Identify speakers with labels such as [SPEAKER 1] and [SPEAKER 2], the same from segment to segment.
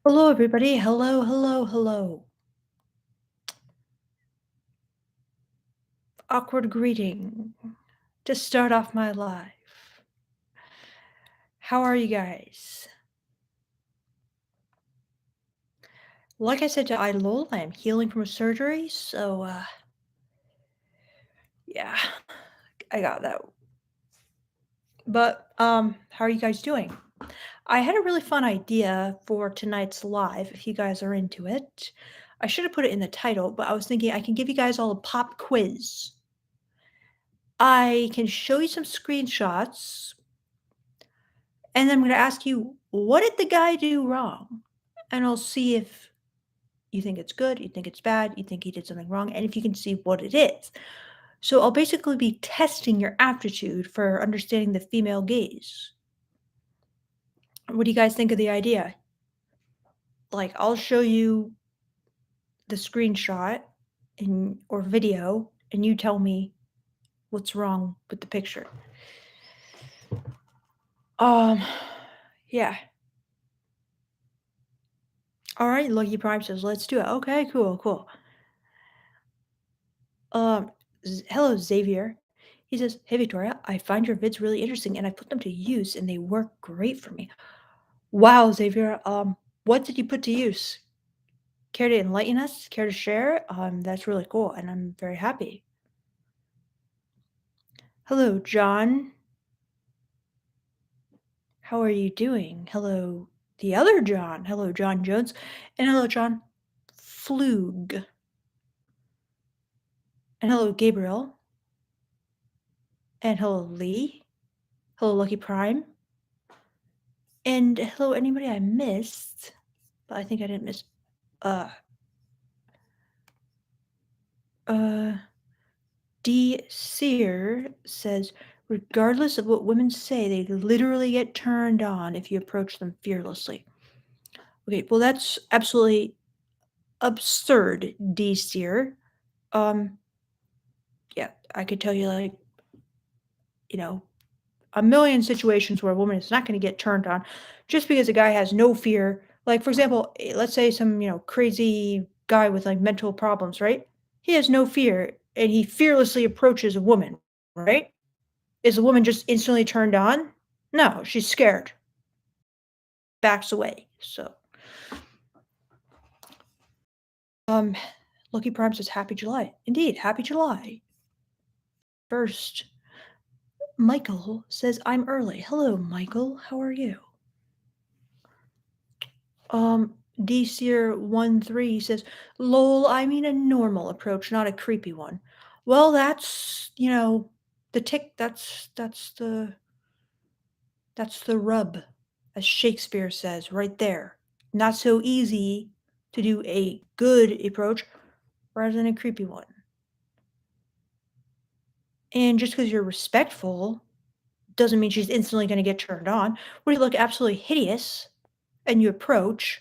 [SPEAKER 1] Hello, everybody. Hello, hello, hello. Awkward greeting to start off my life. How are you guys? Like I said to Idol, I am healing from a surgery, so yeah, I got that. But how are you guys doing? I had a really fun idea for tonight's live if you guys are into it. I should have put it in the title, but I was thinking I can give you guys all a pop quiz. I can show you some screenshots. And then I'm gonna ask you, what did the guy do wrong? And I'll see if you think it's good, you think it's bad, you think he did something wrong, and if you can see what it is. So I'll basically be testing your aptitude for understanding the female gaze. What do you guys think of the idea? Like, I'll show you the screenshot and or video, and you tell me what's wrong with the picture. Um, yeah. All right, Lucky Prime says, let's do it. Okay, cool, cool. Um, Hello, Xavier. He says, "Hey, Victoria, I find your vids really interesting and I put them to use and they work great for me." Wow, Xavier. What did you put to use? Care to enlighten us? Care to share? That's really cool and I'm very happy. Hello, John. How are you doing? Hello, the other John. Hello, John Jones. And hello, John Flug. And hello, Gabriel. And hello, Lee. Hello, Lucky Prime. And hello, anybody I missed, but I think I didn't miss. Uh, uh, D. Sear says, regardless of what women say, they literally get turned on if you approach them fearlessly. Okay, well, that's absolutely absurd, D. Sear. Um, yeah, I could tell you, like, you know, a million situations where a woman is not going to get turned on just because a guy has no fear. Like, for example, let's say some, crazy guy with like mental problems, right? He has no fear and he fearlessly approaches a woman, right? Is the woman just instantly turned on? No, she's scared, backs away. So, um, Lucky Prime says, Happy July. Indeed, Happy July. First, Michael says, I'm early. Hello, Michael. How are you? DSeer13 says, "Lol, I mean a normal approach, not a creepy one." Well, that's, the tick that's the rub, as Shakespeare says right there. Not so easy to do a good approach rather than a creepy one. And just because you're respectful doesn't mean she's instantly going to get turned on. When you look absolutely hideous and you approach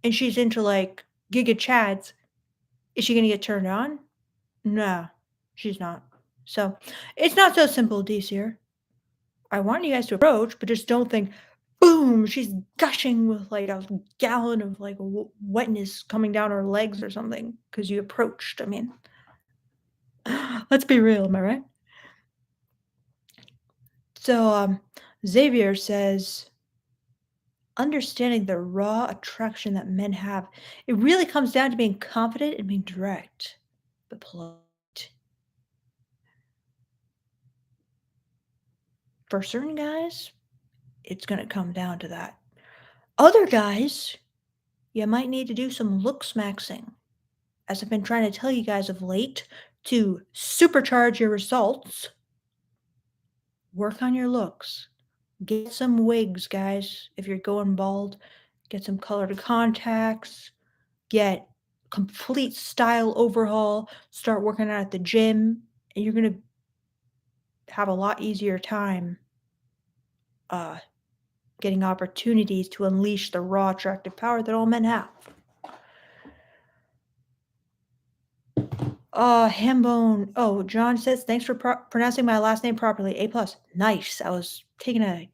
[SPEAKER 1] and she's into like Giga Chads, is she gonna get turned on? No, she's not. So, it's not so simple, DCer. I want you guys to approach, but just don't think, boom, she's gushing with like a gallon of like wetness coming down her legs or something because you approached. I mean, let's be real, am I right? So, Xavier says, understanding the raw attraction that men have, it really comes down to being confident and being direct, but polite. For certain guys, it's gonna come down to that. Other guys, you might need to do some looksmaxxing, as I've been trying to tell you guys of late, to supercharge your results. Work on your looks. Get some wigs, guys, if you're going bald. Get some colored contacts. Get complete style overhaul. Start working out at the gym, and you're gonna have a lot easier time uh, getting opportunities to unleash the raw attractive power that all men have. Hambone. Oh, John says, thanks for pronouncing my last name properly. A plus. Nice. I was taking a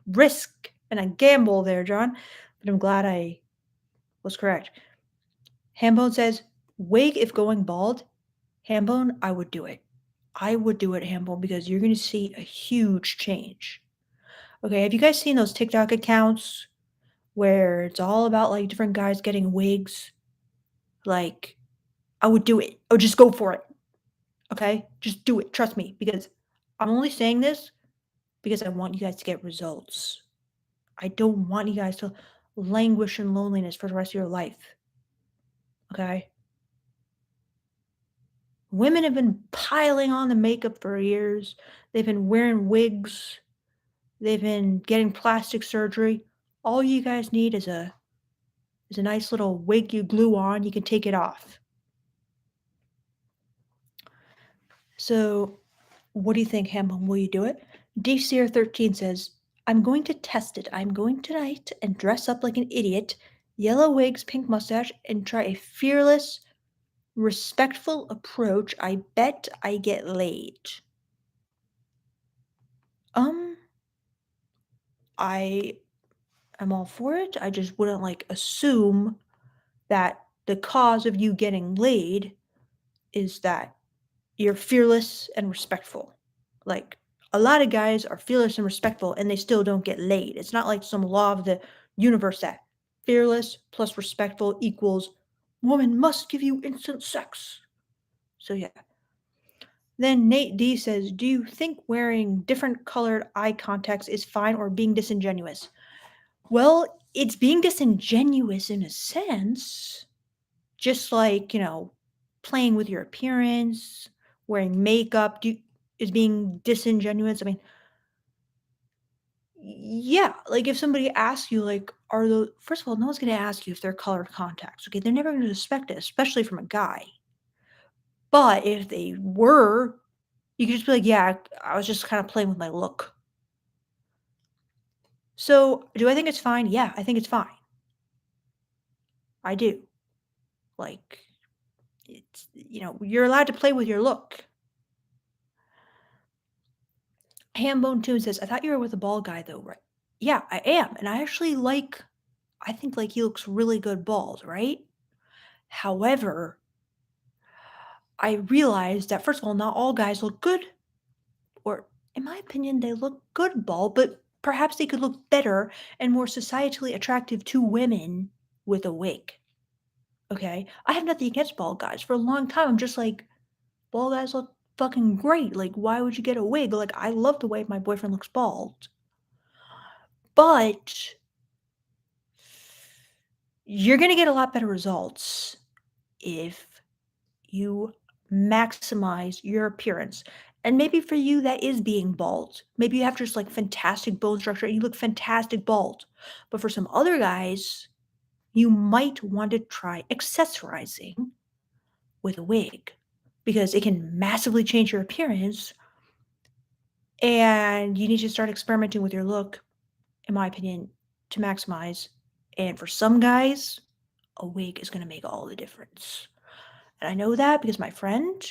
[SPEAKER 1] risk and a gamble there, John. but I'm glad I was correct. Hambone says, wig if going bald. Hambone, I would do it. I would do it, Hambone, because you're going to see a huge change. Okay, have you guys seen those TikTok accounts where it's all about like different guys getting wigs? Like, I would do it. I would just go for it. Okay? Just do it. Trust me. Because I'm only saying this because I want you guys to get results. I don't want you guys to languish in loneliness for the rest of your life. Okay? Women have been piling on the makeup for years. They've been wearing wigs. They've been getting plastic surgery. All you guys need is a nice little wig you glue on. You can take it off. So, what do you think, Hambone? Will you do it? DCR13 says, I'm going to test it. I'm going tonight and dress up like an idiot, yellow wigs, pink mustache, and try a fearless, respectful approach. I bet I get laid. Um, I am all for it. I just wouldn't like assume that the cause of you getting laid is that you're fearless and respectful. Like a lot of guys are fearless and respectful and they still don't get laid. It's not like some law of the universe that fearless plus respectful equals woman must give you instant sex. So yeah. Then Nate D says, "Do you think wearing different colored eye contacts is fine or being disingenuous?" Well, it's being disingenuous in a sense, just like, playing with your appearance, wearing makeup is being disingenuous. I mean, yeah, like if somebody asks you, like, are those, first of all, no one's going to ask you if they're colored contacts. Okay. They're never going to suspect it, especially from a guy. But if they were, you could just be like, yeah, I was just kind of playing with my look. So do I think it's fine? Yeah, I think it's fine. I do. Like, you're allowed to play with your look. Hambone Tune says, I thought you were with a bald guy though, right? Yeah, I am. And I think like he looks really good bald, right? However, I realized that first of all, not all guys look good, or in my opinion, they look good bald, but perhaps they could look better and more societally attractive to women with a wig. Okay. I have nothing against bald guys. For a long time, I'm just like, bald guys look fucking great. Like, why would you get a wig? Like, I love the way my boyfriend looks bald. But you're going to get a lot better results if you maximize your appearance. And maybe for you, that is being bald. Maybe you have just like fantastic bone structure and you look fantastic bald. But for some other guys, you might want to try accessorizing with a wig because it can massively change your appearance. And you need to start experimenting with your look, in my opinion, to maximize. And for some guys, a wig is going to make all the difference. And I know that because my friend,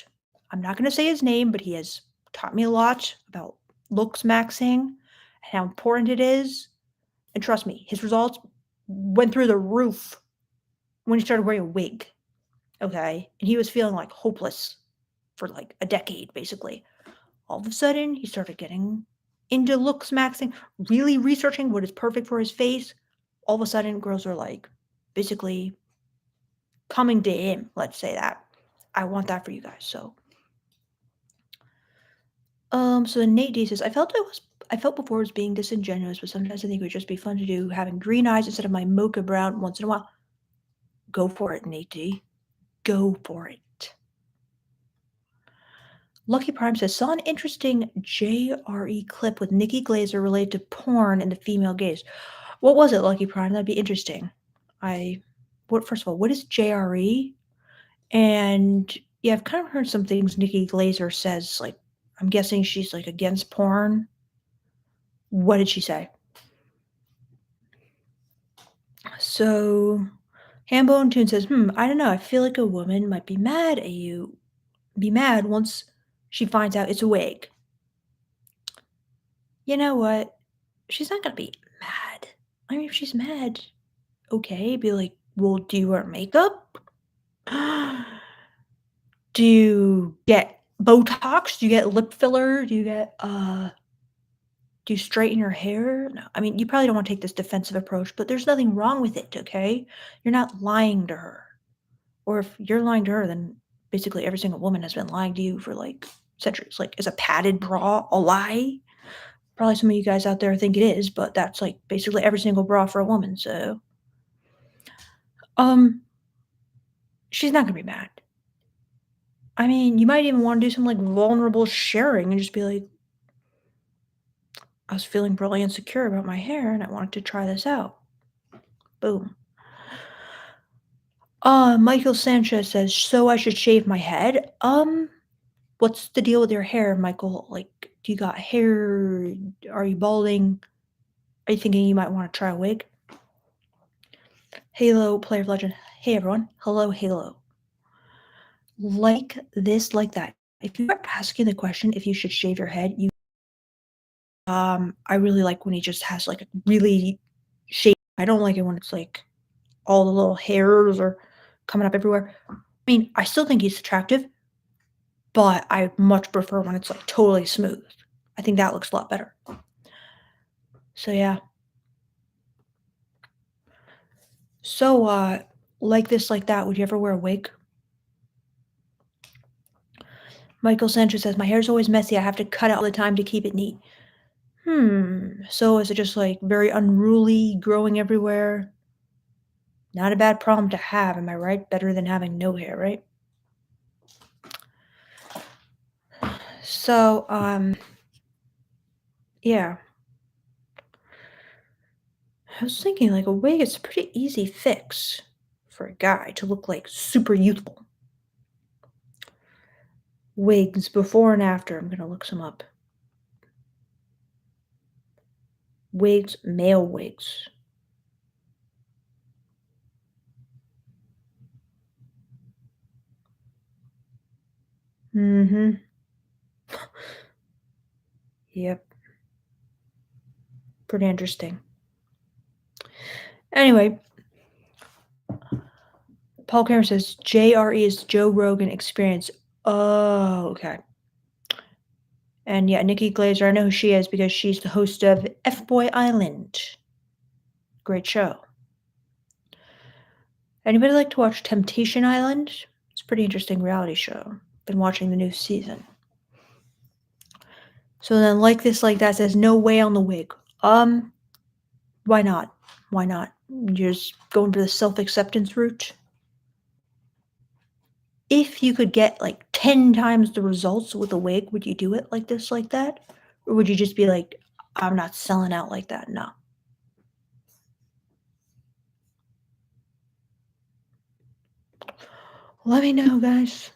[SPEAKER 1] I'm not going to say his name, but he has taught me a lot about Looksmaxxing and how important it is. And trust me, his results went through the roof when he started wearing a wig. Okay. And he was feeling like hopeless for like a decade, basically. All of a sudden, he started getting into Looksmaxxing, really researching what is perfect for his face. All of a sudden, girls are like basically coming to him, let's say that. I want that for you guys. So then Nate D says, I felt before it was being disingenuous, but sometimes I think it would just be fun to do having green eyes instead of my mocha brown once in a while. Go for it, Nate D. Go for it. Lucky Prime says, saw an interesting JRE clip with Nikki Glazer related to porn and the female gaze. What was it, Lucky Prime? That'd be interesting. First of all, what is JRE? And yeah, I've kind of heard some things Nikki Glazer says, like, I'm guessing she's like against porn. What did she say? So Hambone Tune says, I don't know. I feel like a woman might be mad once she finds out it's a wig. You know what? She's not gonna be mad. I mean, if she's mad, Okay, be like, "Well, do you wear makeup? Do you get Botox? Do you get lip filler? Do you straighten your hair?" No, I mean, you probably don't wanna take this defensive approach, but there's nothing wrong with it, okay? You're not lying to her. Or if you're lying to her, then basically every single woman has been lying to you for, like, centuries. Like, is a padded bra a lie? Probably some of you guys out there think it is, but that's, like, basically every single bra for a woman, so, um, she's not gonna be mad. I mean, you might even wanna do some, like, vulnerable sharing and just be like, "I was feeling really insecure about my hair, and I wanted to try this out." Boom. Michael Sanchez says, "So I should shave my head?" What's the deal with your hair, Michael? Like, do you got hair? Are you balding? Are you thinking you might wanna try a wig? Halo Player of Legend. Hey, everyone. Hello, Halo. Like this, like that. If you are asking the question if you should shave your head, I really like when he just has, like, a really shape. I don't like it when it's, like, all the little hairs are coming up everywhere. I mean, I still think he's attractive, but I much prefer when it's, like, totally smooth. I think that looks a lot better. So, yeah. So, like this, like that, would you ever wear a wig? Michael Sanchez says, "My hair's always messy. I have to cut it all the time to keep it neat." So is it just, like, very unruly, growing everywhere? Not a bad problem to have, am I right? Better than having no hair, right? So, yeah. I was thinking, like, a wig is a pretty easy fix for a guy to look, like, super youthful. Wigs before and after. I'm gonna look some up. Wigs, male wigs. Mhm. Yep. Pretty interesting. Anyway, Paul Cameron says JRE is Joe Rogan Experience. Oh, okay. And yeah, Nikki Glazer, I know who she is because she's the host of F Boy Island. Great show. Anybody like to watch Temptation Island? It's a pretty interesting reality show. Been watching the new season. So then, like this, like that says no way on the wig. Um, why not? Why not? You're just going for the self acceptance route. If you could get like 10 times the results with a wig, would you do it like this, like that? Or would you just be like, I'm not selling out like that? No. Let me know, guys.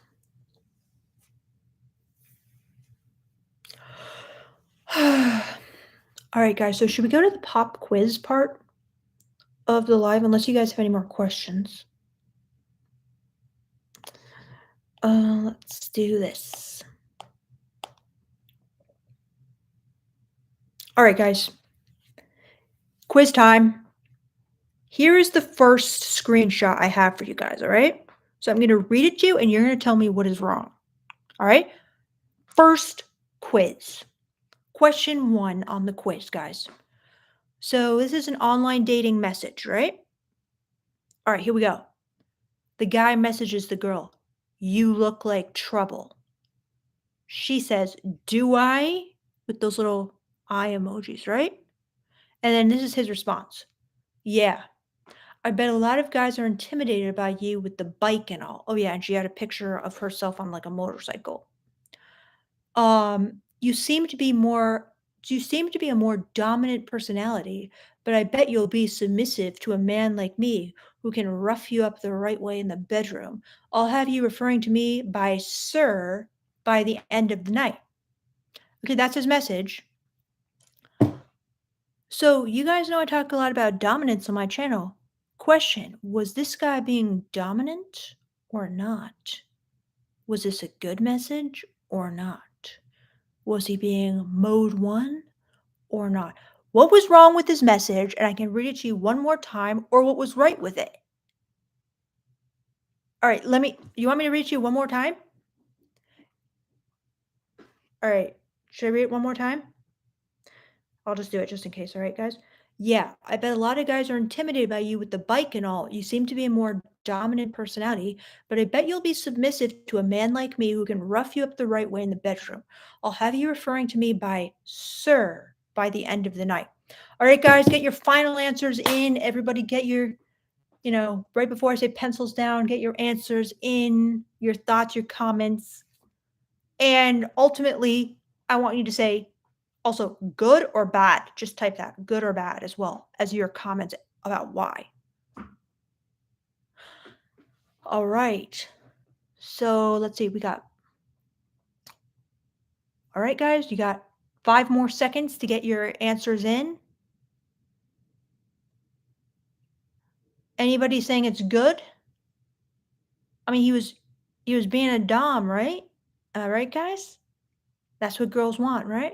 [SPEAKER 1] All right, guys. So, should we go to the pop quiz part of the live? Unless you guys have any more questions. Let's do this. All right, guys. Quiz time. Here is the first screenshot I have for you guys. All right. So, I'm going to read it to you and you're going to tell me what is wrong. All right. First quiz. Question one on the quiz, guys. So, this is an online dating message, right? All right, here we go. The guy messages the girl, "You look like trouble." She says, "Do I?" With those little eye emojis, right? And then this is his response. "Yeah, I bet a lot of guys are intimidated by you with the bike and all." Oh, yeah, and she had a picture of herself on like a motorcycle. You seem to be more you seem to be a more dominant personality, but I bet you'll be submissive to a man like me who can rough you up the right way in the bedroom. I'll have you referring to me by sir by the end of the night. Okay, that's his message. So, you guys know I talk a lot about dominance on my channel. Question: was this guy being dominant or not? Was this a good message or not? Was he being mode one or not? What was wrong with his message? And I can read it to you one more time, or what was right with it. All right, you want me to read it to you one more time? All right, should I read it one more time? I'll just do it just in case, all right, guys? Yeah, I bet a lot of guys are intimidated by you with the bike and all. You seem to be a more dominant personality, but I bet you'll be submissive to a man like me who can rough you up the right way in the bedroom. I'll have you referring to me by sir by the end of the night. All right, guys, get your final answers in. Everybody get your, right before I say pencils down, get your answers in, your thoughts, your comments. And ultimately, I want you to say also good or bad. Just type that good or bad as well as your comments about why. All right. So let's see. All right, guys, you got 5 more seconds to get your answers in. Anybody saying it's good? I mean, he was being a dom, right? All right, guys? That's what girls want, right?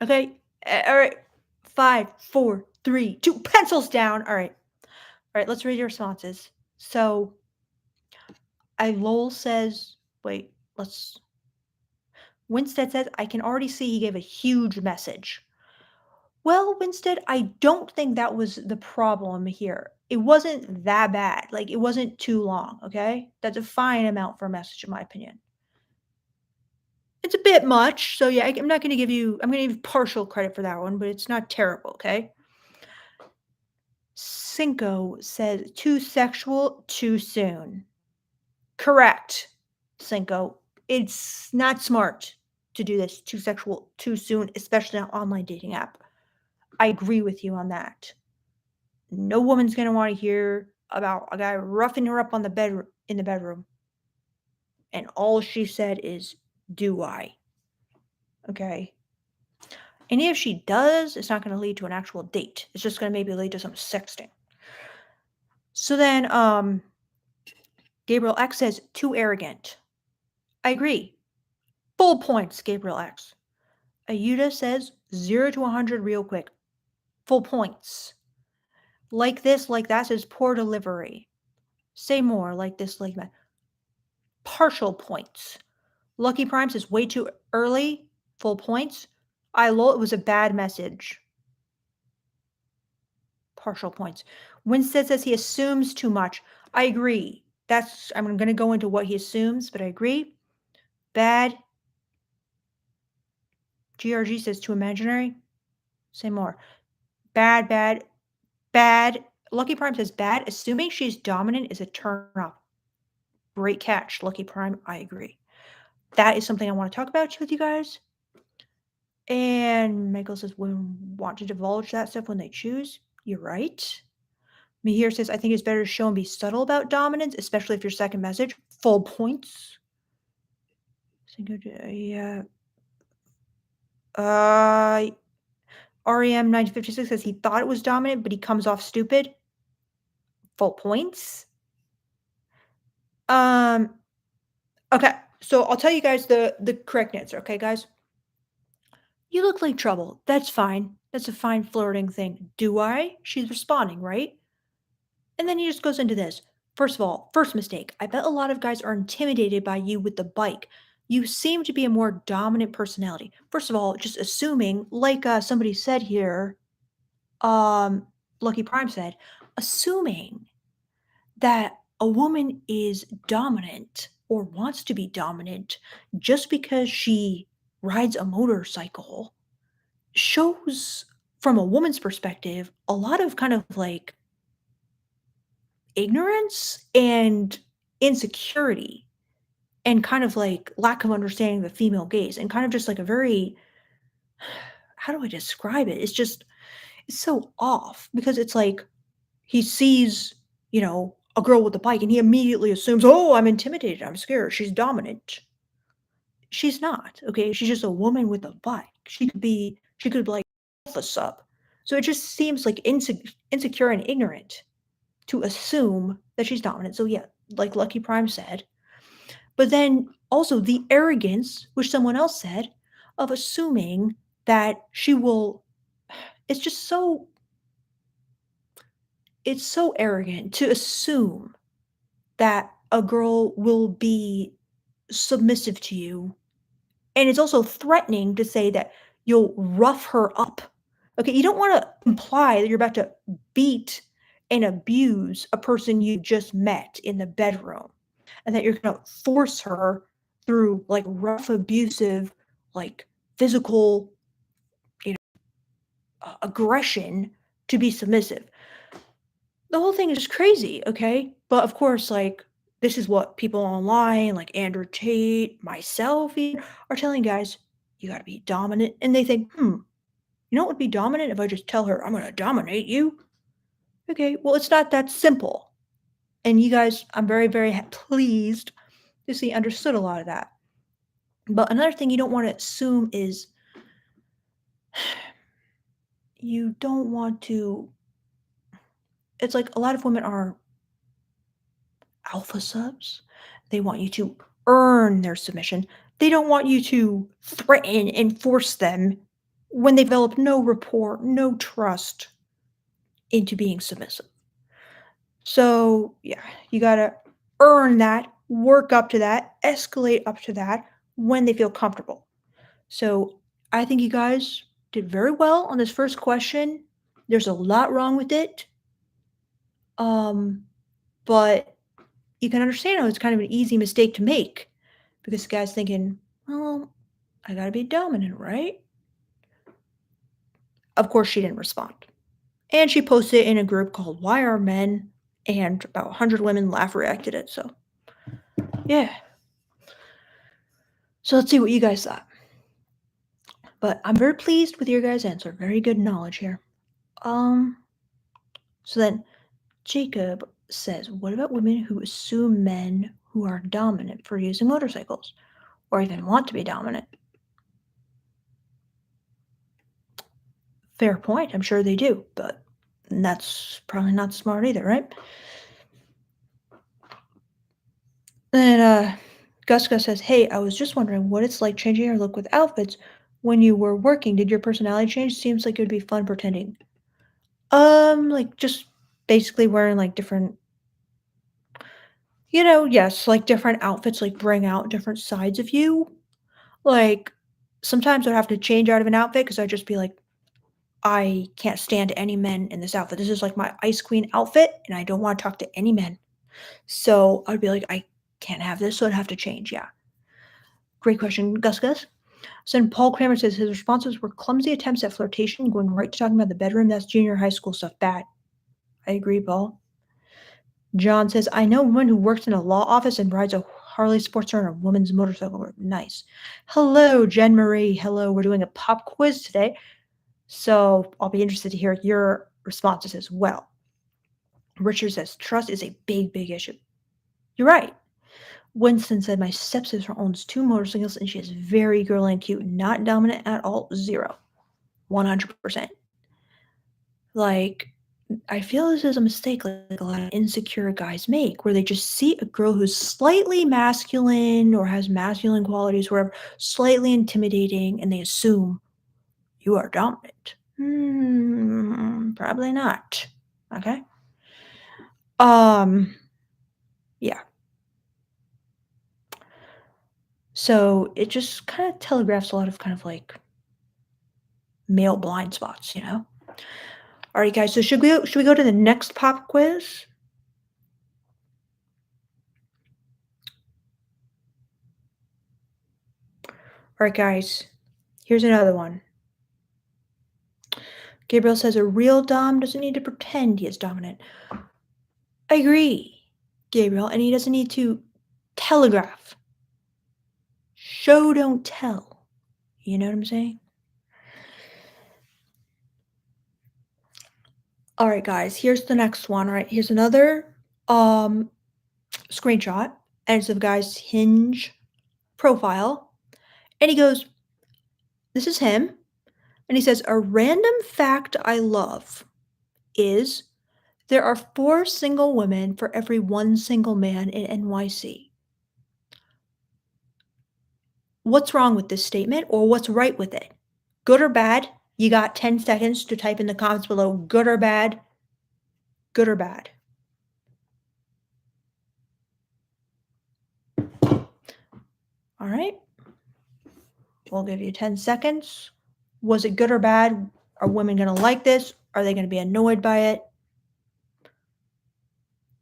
[SPEAKER 1] Okay. All right. 5, 4, 3, 2, pencils down. All right. All right, let's read your responses. So, I lol says, wait, let's Winstead says, I can already see he gave a huge message. Well, Winstead, I don't think that was the problem here. It wasn't that bad. Like, it wasn't too long, okay? That's a fine amount for a message, in my opinion. It's a bit much. So, yeah, I'm not going to give you, I'm going to give you partial credit for that one, but it's not terrible, okay? Cinco says, too sexual, too soon. Correct, Cinco. It's not smart to do this too sexual too soon, especially on an online dating app. I agree with you on that. No woman's gonna want to hear about a guy roughing her up on the bed in the bedroom, and all she said is, "Do I?" Okay. And if she does, it's not going to lead to an actual date. It's just going to maybe lead to some sexting. So then, Gabriel X says, too arrogant. I agree. Full points, Gabriel X. Ayuda says 0 to 100 real quick. Full points. Like this, like that says poor delivery. Say more, like this, like that. Partial points. Lucky Prime says way too early. Full points. I lol, it was a bad message. Partial points. Winstead says he assumes too much. I agree. I'm going to go into what he assumes, but I agree. Bad. GRG says too imaginary. Say more. Bad, bad, bad. Lucky Prime says bad. Assuming she's dominant is a turn off. Great catch, Lucky Prime. I agree. That is something I want to talk about with you guys. And Michael says, women want to divulge that stuff when they choose. You're right. Mihir says, I think it's better to show and be subtle about dominance, especially if your second message. Full points. Yeah. REM 1956 says he thought it was dominant, but he comes off stupid. Full points. Okay, so I'll tell you guys the correct answer, okay, guys? You look like trouble. That's fine. That's a fine flirting thing. Do I? She's responding, right? And then he just goes into this. First of all, first mistake. I bet a lot of guys are intimidated by you with the bike. You seem to be a more dominant personality. First of all, just assuming, like somebody said here, um, Lucky Prime said, assuming that a woman is dominant or wants to be dominant just because she rides a motorcycle shows from a woman's perspective a lot of kind of like ignorance and insecurity and kind of like lack of understanding the female gaze and kind of just like a very, how do I describe it? It's so off because it's like he sees, a girl with a bike and he immediately assumes, oh, I'm intimidated, I'm scared, she's dominant. She's not, okay? She's just a woman with a bike. She could like this up. So it just seems like insecure and ignorant to assume that she's dominant. So yeah, like Lucky Prime said. But then also the arrogance, which someone else said, of assuming that she will it's just so it's so arrogant to assume that a girl will be submissive to you, and it's also threatening to say that you'll rough her up. Okay, you don't wanna imply that you're about to beat and abuse a person you just met in the bedroom, and that you're gonna force her through, like, rough, abusive, like, physical, you know, aggression to be submissive. The whole thing is just crazy, okay? But of course, like, this is what people online, like Andrew Tate, myself even, are telling guys, you gotta be dominant. And they think, you know what would be dominant if I just tell her, I'm gonna dominate you? Okay, well, it's not that simple. And you guys, I'm very, very pleased to see understood a lot of that. But another thing you don't want to assume is you don't want to, it's like a lot of women are alpha subs. They want you to earn their submission. They don't want you to threaten and force them when they develop no rapport, no trust into being submissive. So, yeah, you gotta earn that, work up to that, escalate up to that when they feel comfortable. So, I think you guys did very well on this first question. There's a lot wrong with it. Um, but you can understand how it's kind of an easy mistake to make because the guy's thinking, well, I gotta be dominant, right? Of course, she didn't respond. And she posted it in a group called Why Are Men? And about 100 women laugh reacted it. So, yeah. So, let's see what you guys thought. But I'm very pleased with your guys' answer. Very good knowledge here. Um, so then Jacob says, what about women who assume men who are dominant for using motorcycles or even want to be dominant? Fair point. I'm sure they do, but that's probably not smart either, right? Then Gus Gus says, "Hey, I was just wondering what it's like changing your look with outfits when you were working. Did your personality change? Seems like it would be fun pretending." Like just basically wearing like different, yes, like different outfits like bring out different sides of you. Like sometimes I'd have to change out of an outfit because I'd just be like, I can't stand any men in this outfit. This is like my Ice Queen outfit, and I don't want to talk to any men. So I'd be like, I can't have this, so I'd have to change. Yeah. Great question, Gus Gus. So then Paul Kramer says his responses were clumsy attempts at flirtation, going right to talking about the bedroom. That's junior high school stuff. Bad. I agree, Paul. John says, I know a woman who works in a law office and rides a Harley Sportster on a woman's motorcycle. Nice. Hello, Jen Marie. Hello. We're doing a pop quiz today. So I'll be interested to hear your responses as well. Richard says, trust is a big, big issue. You're right. Winston said, my stepsister owns 2 motorcycles and she is very girly and cute, not dominant at all. 0. 100%. Like, I feel this is a mistake like a lot of insecure guys make, where they just see a girl who's slightly masculine or has masculine qualities, whatever, slightly intimidating, and they assume you are dominant. Probably not. Okay. Um, yeah. So it just kind of telegraphs a lot of kind of like male blind spots, you know? All right, guys. So should we go to the next pop quiz? All right, guys. Here's another one. Gabriel says a real dom doesn't need to pretend he is dominant. I agree, Gabriel, and he doesn't need to telegraph. Show don't tell. You know what I'm saying? All right, guys. Here's the next one. All right, here's another screenshot, and it's of a guy's Hinge profile, and he goes, "This is him," and he says, "A random fact I love is there are 4 single women for every 1 single man in NYC." What's wrong with this statement or what's right with it? Good or bad? You got 10 seconds to type in the comments below good or bad, good or bad. All right. We'll give you 10 seconds. Was it good or bad? Are women going to like this? Are they going to be annoyed by it?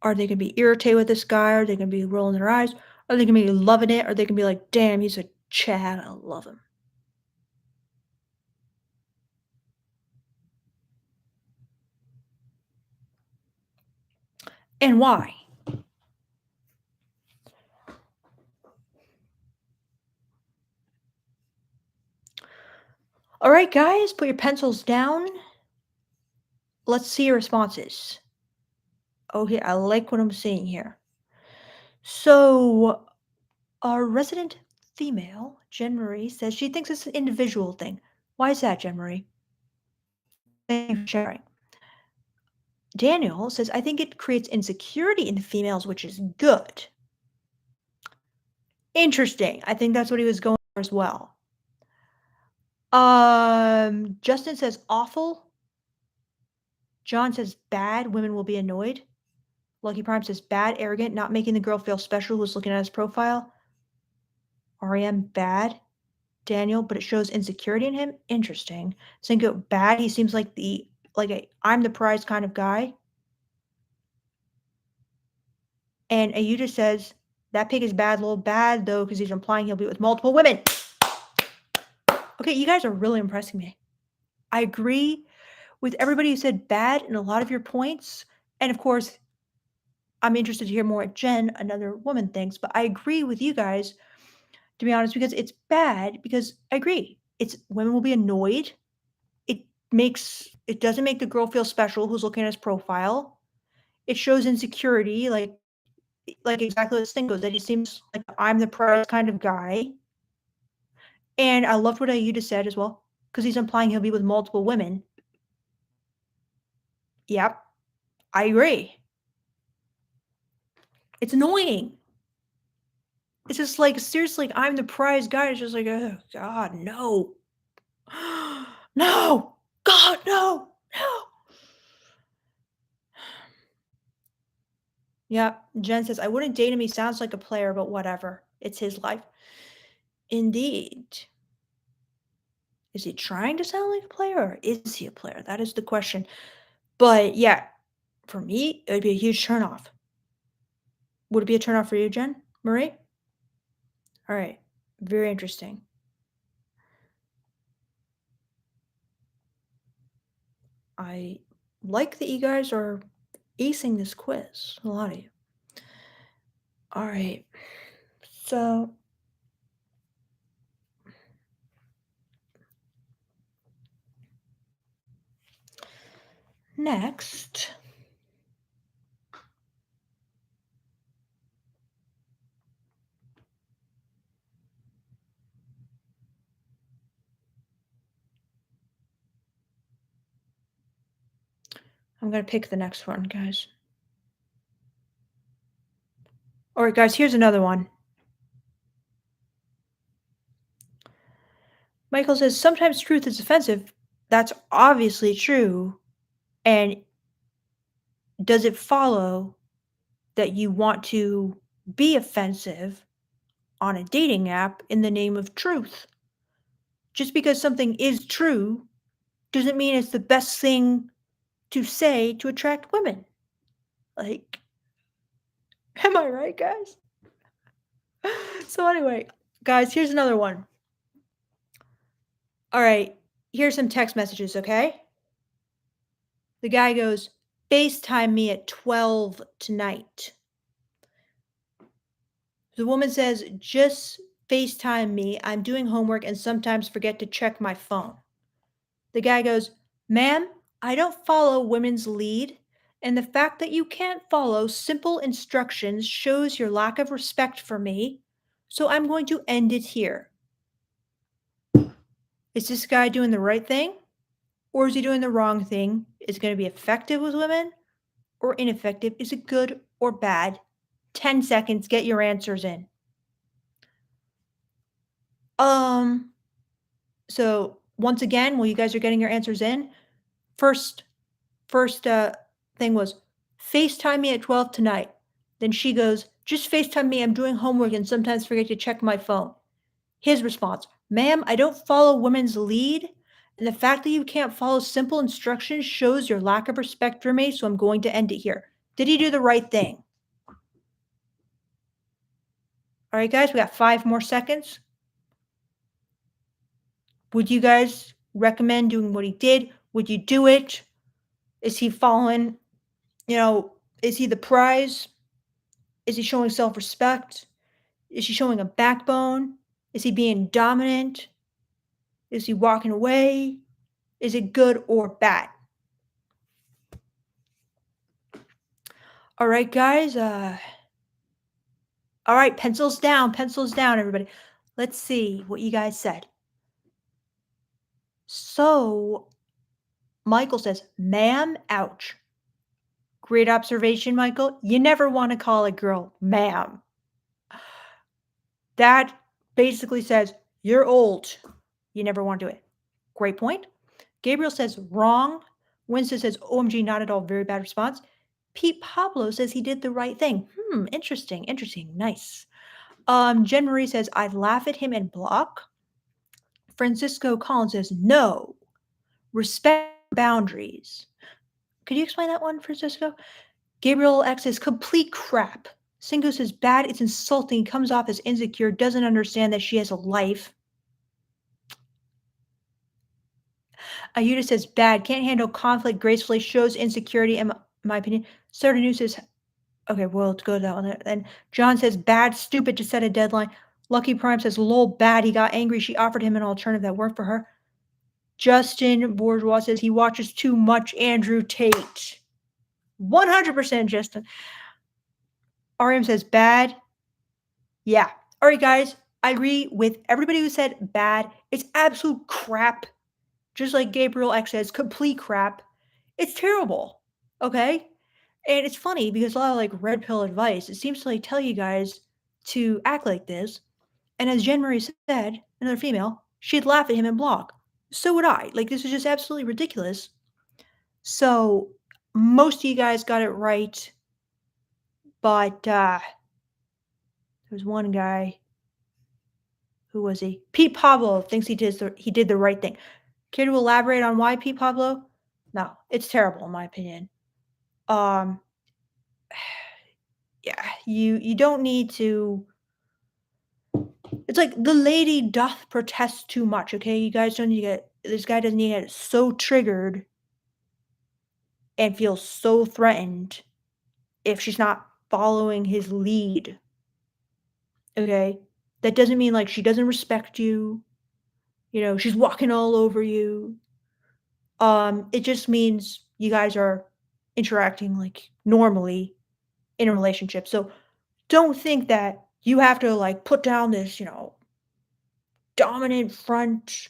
[SPEAKER 1] Are they going to be irritated with this guy? Are they going to be rolling their eyes? Are they going to be loving it? Are they going to be like, damn, he's a Chad. I love him. And why? All right, guys, put your pencils down. Let's see your responses. Okay, I like what I'm seeing here. So, our resident female, Jen Marie, says she thinks it's an individual thing. Why is that, Jen Marie? Thank you for sharing. Daniel says, I think it creates insecurity in females, which is good. Interesting. I think that's what he was going for as well. Justin says awful. John says bad. Women will be annoyed. Lucky Prime says bad, arrogant, not making the girl feel special who's looking at his profile. REM bad. Daniel, but it shows insecurity in him. Interesting. Cinco bad. He seems like a I'm the prize kind of guy. And Ayuda says that pig is bad, little bad though, because he's implying he'll be with multiple women. Okay, you guys are really impressing me. I agree with everybody who said bad in a lot of your points. And of course, I'm interested to hear more what Jen, another woman, thinks. But I agree with you guys, to be honest, because it's bad. Because I agree, it's women will be annoyed. It doesn't make the girl feel special who's looking at his profile. It shows insecurity, like exactly what this thing goes. That he seems like I'm the prize kind of guy. And I loved what Ayuda said as well, because he's implying he'll be with multiple women. Yep, I agree. It's annoying. It's just like, seriously, I'm the prize guy. It's just like, oh, God, no. No. God, no. No. Yeah, Jen says, I wouldn't date him. He sounds like a player, but whatever. It's his life. Indeed. Is he trying to sound like a player or is he a player? That is the question. But yeah, for me, it would be a huge turnoff. Would it be a turnoff for you, Jen Marie? All right. Very interesting. I like that you guys are acing this quiz. A lot of you. All right. So next, I'm going to pick the next one, guys. All right, guys, here's another one. Michael says, sometimes truth is offensive. That's obviously true. And does it follow that you want to be offensive on a dating app in the name of truth? Just because something is true doesn't mean it's the best thing to say to attract women. Like, am I right, guys? So, anyway, guys, here's another one. All right, here's some text messages, okay? The guy goes, FaceTime me at 12 tonight. The woman says, just FaceTime me. I'm doing homework and sometimes forget to check my phone. The guy goes, ma'am, I don't follow women's lead. And the fact that you can't follow simple instructions shows your lack of respect for me. So I'm going to end it here. Is this guy doing the right thing? Or is he doing the wrong thing? Is it going to be effective with women or ineffective? Is it good or bad? 10 seconds, get your answers in. Um, so once again, while you guys are getting your answers in, first first thing was, "FaceTime me at 12 tonight." Then she goes, "Just FaceTime me, I'm doing homework and sometimes forget to check my phone." His response, "Ma'am, I don't follow women's lead, and the fact that you can't follow simple instructions shows your lack of respect for me, so I'm going to end it here." Did he do the right thing? All right, guys, we got 5 more seconds. Would you guys recommend doing what he did? Would you do it? Is he following, you know, is he the prize? Is he showing self-respect? Is he showing a backbone? Is he being dominant? Is he walking away? Is it good or bad? All right, guys. All right, pencils down, everybody. Let's see what you guys said. So, Michael says, "Ma'am, ouch." Great observation, Michael. You never want to call a girl ma'am. That basically says, "You're old." You never want to do it. Great point. Gabriel says, "Wrong." Winston says, "OMG, not at all. Very bad response." Pete Pablo says he did the right thing. Interesting, interesting. Nice. Jen Marie says, "I'd laugh at him and block." Francisco Collins says, "No. Respect boundaries." Could you explain that one, Francisco? Gabriel X says, "Complete crap." Singo says, "Bad. It's insulting. He comes off as insecure, doesn't understand that she has a life." Ayuda says, "Bad. Can't handle conflict gracefully. Shows insecurity, in my opinion." Sardanu says, okay, well, let's go to that one then. John says, "Bad. Stupid to set a deadline." Lucky Prime says, "Lol, bad. He got angry. She offered him an alternative that worked for her." Justin Bourgeois says, "He watches too much Andrew Tate." 100% Justin. RM says, "Bad." Yeah. All right, guys. I agree with everybody who said bad. It's absolute crap. Just like Gabriel X says, complete crap. It's terrible. Okay? And it's funny because a lot of like red pill advice, it seems to like tell you guys to act like this. And as Jen Marie said, another female, she'd laugh at him and block. So would I. Like, this is just absolutely ridiculous. So, most of you guys got it right. But there's one guy. Who was he? Pete Pablo thinks he did the right thing. Care to elaborate on why, Pete Pablo? No, it's terrible in my opinion. Um, yeah, you don't need to. It's like the lady doth protest too much. Okay, you guys don't need to get. This guy doesn't need to get so triggered and feel so threatened if she's not following his lead. Okay, that doesn't mean like she doesn't respect you. You know, she's walking all over you. It just means you guys are interacting like normally in a relationship. So don't think that you have to like put down this, dominant front.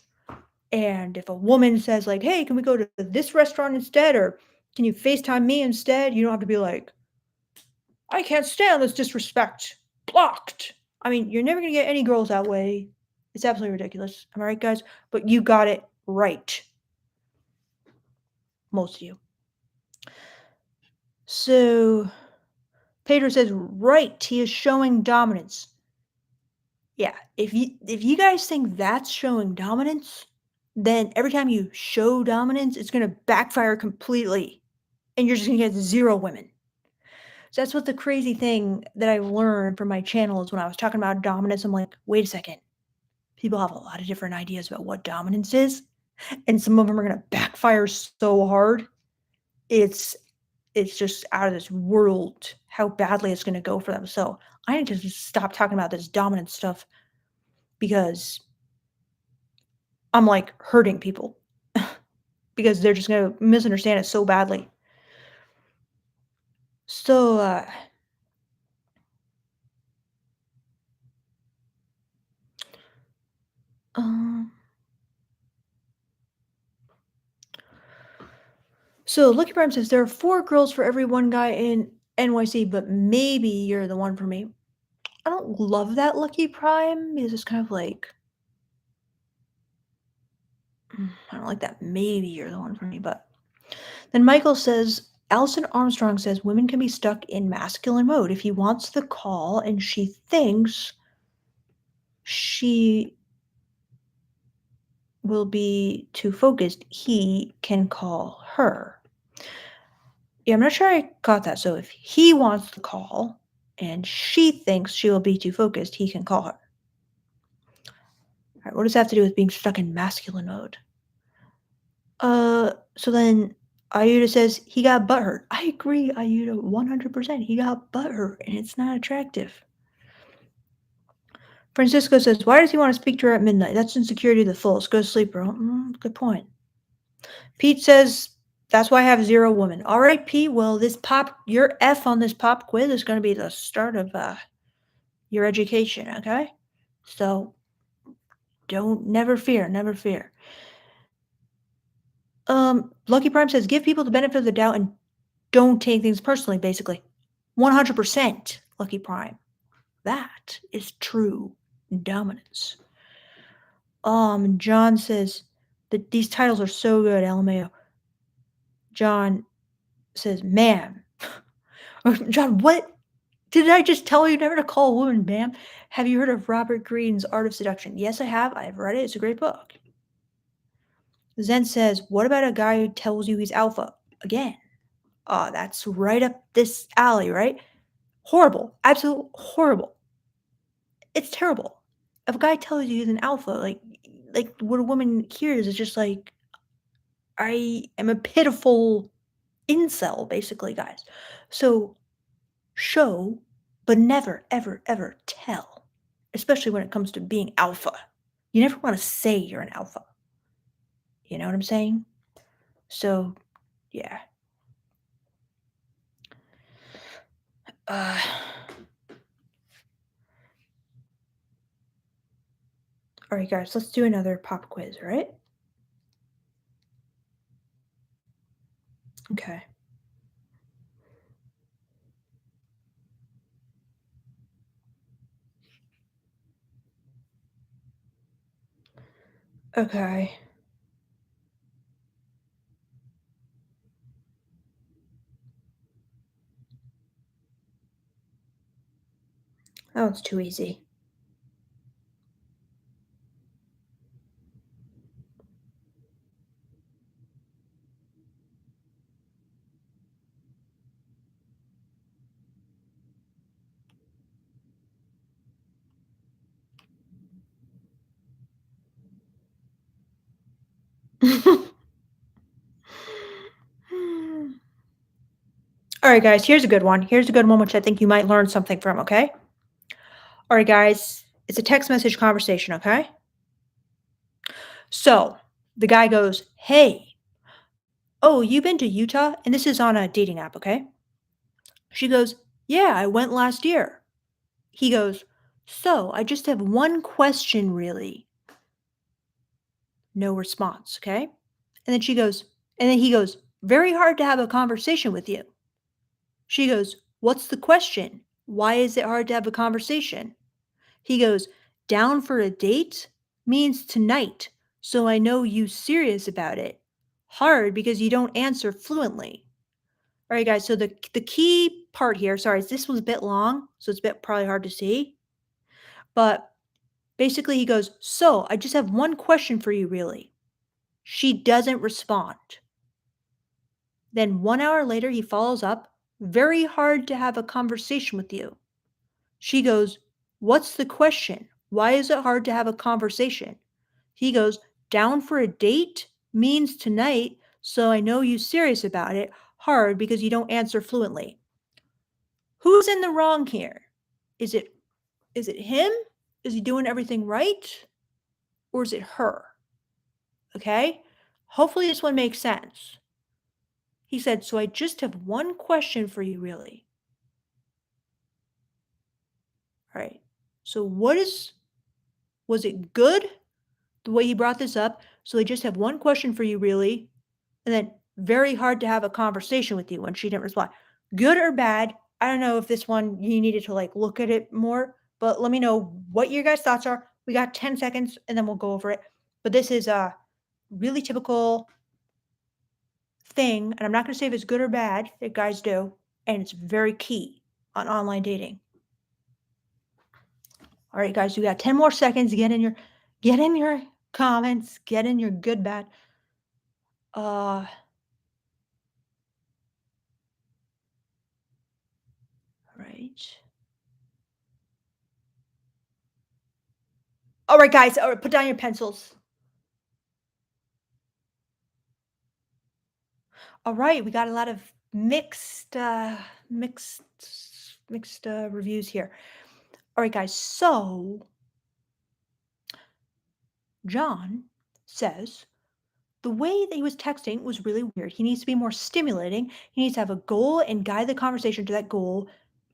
[SPEAKER 1] And if a woman says like, "Hey, can we go to this restaurant instead?" Or "Can you FaceTime me instead?" You don't have to be like, "I can't stand this disrespect. Blocked." I mean, you're never gonna get any girls that way. It's absolutely ridiculous. Am I right, guys? But you got it right. Most of you. So Pedro says, "Right, he is showing dominance." Yeah, if you guys think that's showing dominance, then every time you show dominance, it's gonna backfire completely, and you're just gonna get 0 women. So that's what the crazy thing that I learned from my channel is when I was talking about dominance, I'm like, "Wait a second, people have a lot of different ideas about what dominance is, and some of them are gonna backfire so hard, it's it's just out of this world how badly it's gonna go for them." So I need to just stop talking about this dominant stuff because I'm like hurting people because they're just gonna misunderstand it so badly. So um so Lucky Prime says there are 4 girls for every one guy in NYC, but maybe you're the one for me. I don't love that Lucky Prime because it's kind of like of like that. Maybe you're the one for me. But then Michael says, Alison Armstrong says women can be stuck in masculine mode. If he wants the call and she thinks she will be too focused, he can call her. Yeah, I'm not sure I got that. So if he wants the call and she thinks she will be too focused, he can call her. All right, what does that have to do with being stuck in masculine mode? So then Ayuda says he got butthurt. I agree, Ayuda, 100%. He got butthurt, and it's not attractive. Francisco says, why does he want to speak to her at midnight? That's insecurity to the fullest. Go to sleep, bro. Good point. Pete says, that's why I have 0 women. All right, Pete. Well, your F on this pop quiz is going to be the start of your education, okay? So never fear, never fear. Lucky Prime says, give people the benefit of the doubt and don't take things personally, basically. 100%, Lucky Prime. That is true dominance. John says that these titles are so good, LMAO. John says, ma'am. John, what? Did I just tell you never to call a woman ma'am? Have you heard of Robert Greene's Art of Seduction? Yes, I have. I've read it. It's a great book. Zen says, what about a guy who tells you he's alpha? Again, that's right up this alley, right? Horrible. Absolute horrible. It's terrible. If a guy tells you he's an alpha, like what a woman hears is just like, I am a pitiful incel, basically, guys. So show, but never, ever, ever tell, especially when it comes to being alpha. You never want to say you're an alpha. You know what I'm saying? So, yeah. All right, guys, let's do another pop quiz, all right? Okay. Okay. That one's too easy. All right, guys, here's a good one. Here's a good one, which I think you might learn something from, okay? All right, guys, it's a text message conversation, okay? So the guy goes, hey, oh, you been to Utah? And this is on a dating app, okay? She goes, yeah, I went last year. He goes, so I just have one question, really. No response, okay? And then he goes, very hard to have a conversation with you. She goes, what's the question? Why is it hard to have a conversation? He goes, down for a date means tonight, so I know you serious about it. Hard because you don't answer fluently. All right, guys, so the key part here, sorry, this was a bit long, so it's probably hard to see. But basically he goes, so I just have one question for you, really. She doesn't respond. Then 1 hour later, he follows up, very hard to have a conversation with you. She goes, what's the question? Why is it hard to have a conversation? He goes, down for a date means tonight, so I know you serious about it. Hard because you don't answer fluently. Who's in the wrong here? Is it him? Is he doing everything right? Or is it her? Okay? Hopefully this one makes sense. He said, so I just have one question for you, really. All right. So was it good the way he brought this up? So I just have one question for you, really. And then very hard to have a conversation with you when she didn't respond. Good or bad? I don't know if this one you needed to like look at it more, but let me know what your guys' thoughts are. We got 10 seconds and then we'll go over it. But this is Really typical thing, and I'm not gonna say if it's good or bad that guys do, and it's very key on online dating. All right, guys, you got 10 more seconds. Get in your comments, get in your good, bad. Uh, right. All right, guys. All right, put down your pencils. All right, we got a lot of mixed, mixed reviews here. All right, guys. So John says the way that he was texting was really weird. He needs to be more stimulating. He needs to have a goal and guide the conversation to that goal.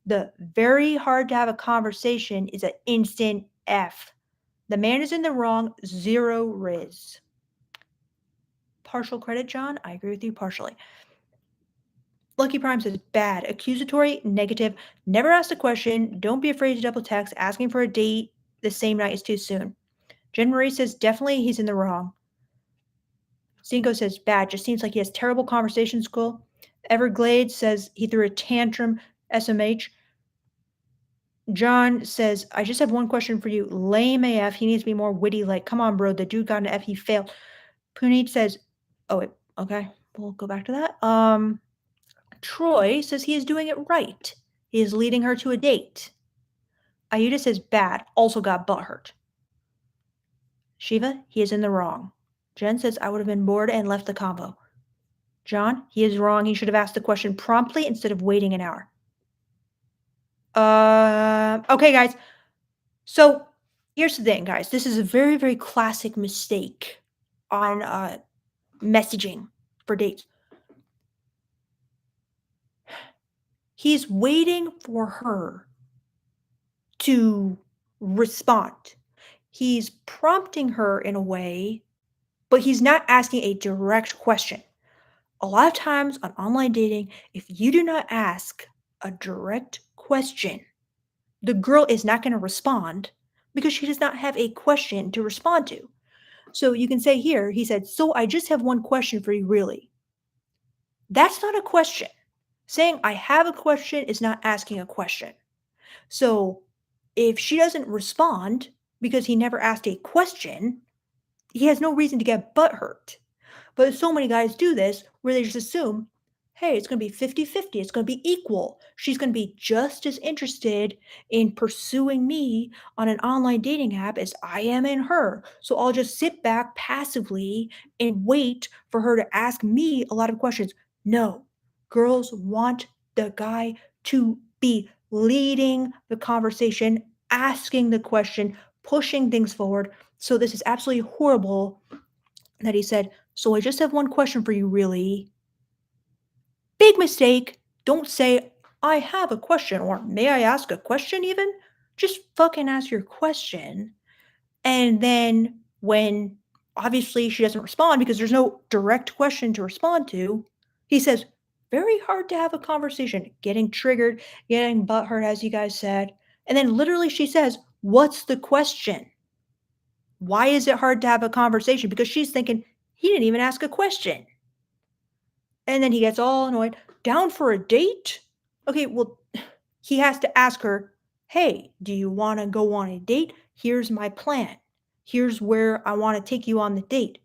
[SPEAKER 1] The very hard to have a conversation is an instant F. The man is in the wrong, zero riz. Partial credit, John. I agree with you partially. Lucky Prime says bad, accusatory, negative, never ask a question, don't be afraid to double text, asking for a date the same night is too soon. Jen Marie says definitely he's in the wrong. Cinco says bad, just seems like he has terrible conversation skills. Everglades says he threw a tantrum, SMH. John says, I just have one question for you. Lame AF. He needs to be more witty. Like, come on, bro. The dude got an F. He failed. Puneet says, oh, wait. Okay. We'll go back to that. Troy says he is doing it right. He is leading her to a date. Ayuda says bad. Also got butthurt. Shiva, he is in the wrong. Jen says I would have been bored and left the convo. John, he is wrong. He should have asked the question promptly instead of waiting an hour. Okay, guys. So here's the thing, guys. This is a very, very classic mistake on messaging for dates. He's waiting for her to respond. He's prompting her in a way, but he's not asking a direct question. A lot of times on online dating, if you do not ask a direct question, the girl is not going to respond because she does not have a question to respond to. So you can say here, he said, so I just have one question for you, really. That's not a question. Saying I have a question is not asking a question. So if she doesn't respond because he never asked a question, he has no reason to get butthurt. But so many guys do this where they just assume, hey, it's going to be 50-50. It's going to be equal. She's going to be just as interested in pursuing me on an online dating app as I am in her. So I'll just sit back passively and wait for her to ask me a lot of questions. No, girls want the guy to be leading the conversation, asking the question, pushing things forward. So this is absolutely horrible that he said, so I just have one question for you, really. Big mistake. Don't say, I have a question, or may I ask a question, even? Just fucking ask your question. And then when obviously she doesn't respond because there's no direct question to respond to, he says, very hard to have a conversation, getting triggered, getting butthurt, as you guys said. And then literally she says, what's the question? Why is it hard to have a conversation? Because she's thinking, he didn't even ask a question. And then he gets all annoyed. Down for a date? Okay, well, he has to ask her, hey, do you want to go on a date? Here's my plan. Here's where I want to take you on the date.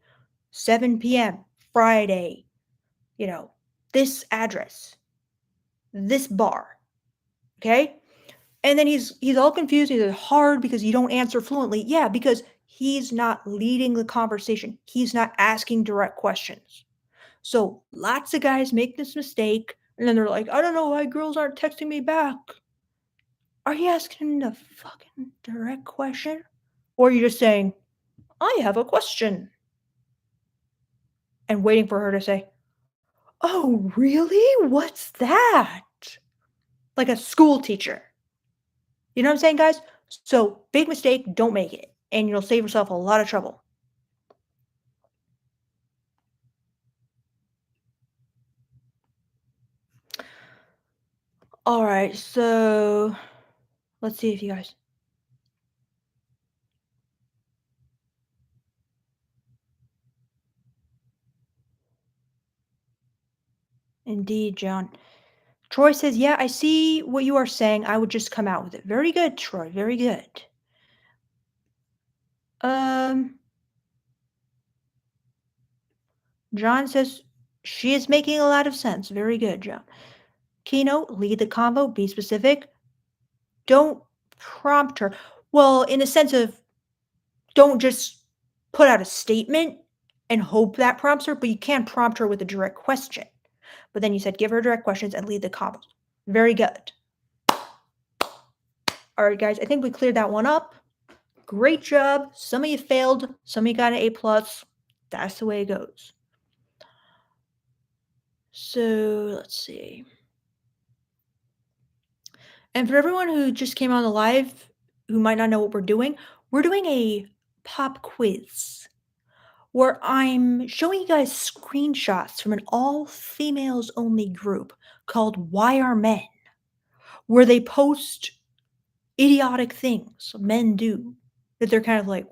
[SPEAKER 1] 7 p.m., Friday, you know, this address, this bar. Okay? And then he's all confused. He's hard because you don't answer fluently. Yeah, because he's not leading the conversation. He's not asking direct questions. So lots of guys make this mistake, and then they're like, I don't know why girls aren't texting me back. Are you asking a fucking direct question? Or are you just saying, I have a question? And waiting for her to say, oh, really? What's that? Like a school teacher. You know what I'm saying, guys? So, big mistake, don't make it. And you'll save yourself a lot of trouble. All right, so let's see if you guys. Indeed, John. Troy says, "Yeah, I see what you are saying. I would just come out with it." Very good, Troy. Very good. Um, John says, "She is making a lot of sense." Very good, John. Keynote, lead the convo, be specific. Don't prompt her. Well, in the sense of don't just put out a statement and hope that prompts her, but you can prompt her with a direct question. But then you said give her direct questions and lead the convo. Very good. All right, guys, I think we cleared that one up. Great job. Some of you failed, some of you got an A plus. That's the way it goes. So let's see. And for everyone who just came on the live who might not know what we're doing a pop quiz where I'm showing you guys screenshots from an all females only group called Why Are Men, where they post idiotic things men do that they're kind of like,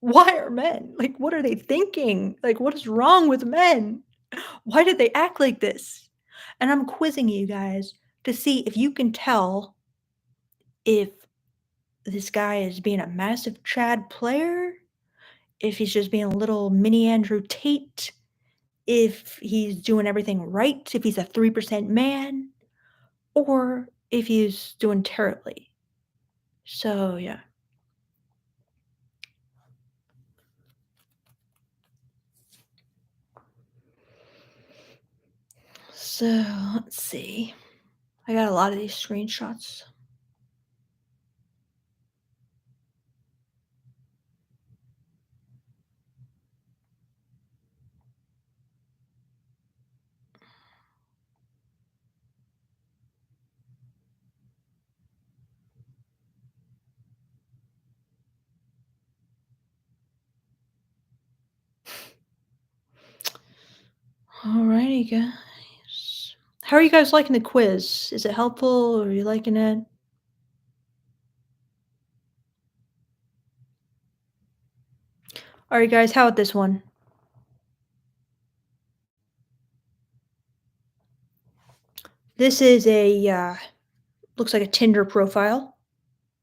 [SPEAKER 1] why are men? Like, what are they thinking? Like, what is wrong with men? Why did they act like this? And I'm quizzing you guys to see if you can tell if this guy is being a massive Chad player, if he's just being a little mini Andrew Tate, if he's doing everything right, if he's a 3% man, or if he's doing terribly. So, yeah. So, let's see. I got a lot of these screenshots. Alrighty, guys. How are you guys liking the quiz? Is it helpful? Are you liking it? Alright, guys, how about this one? This is a, looks like a Tinder profile.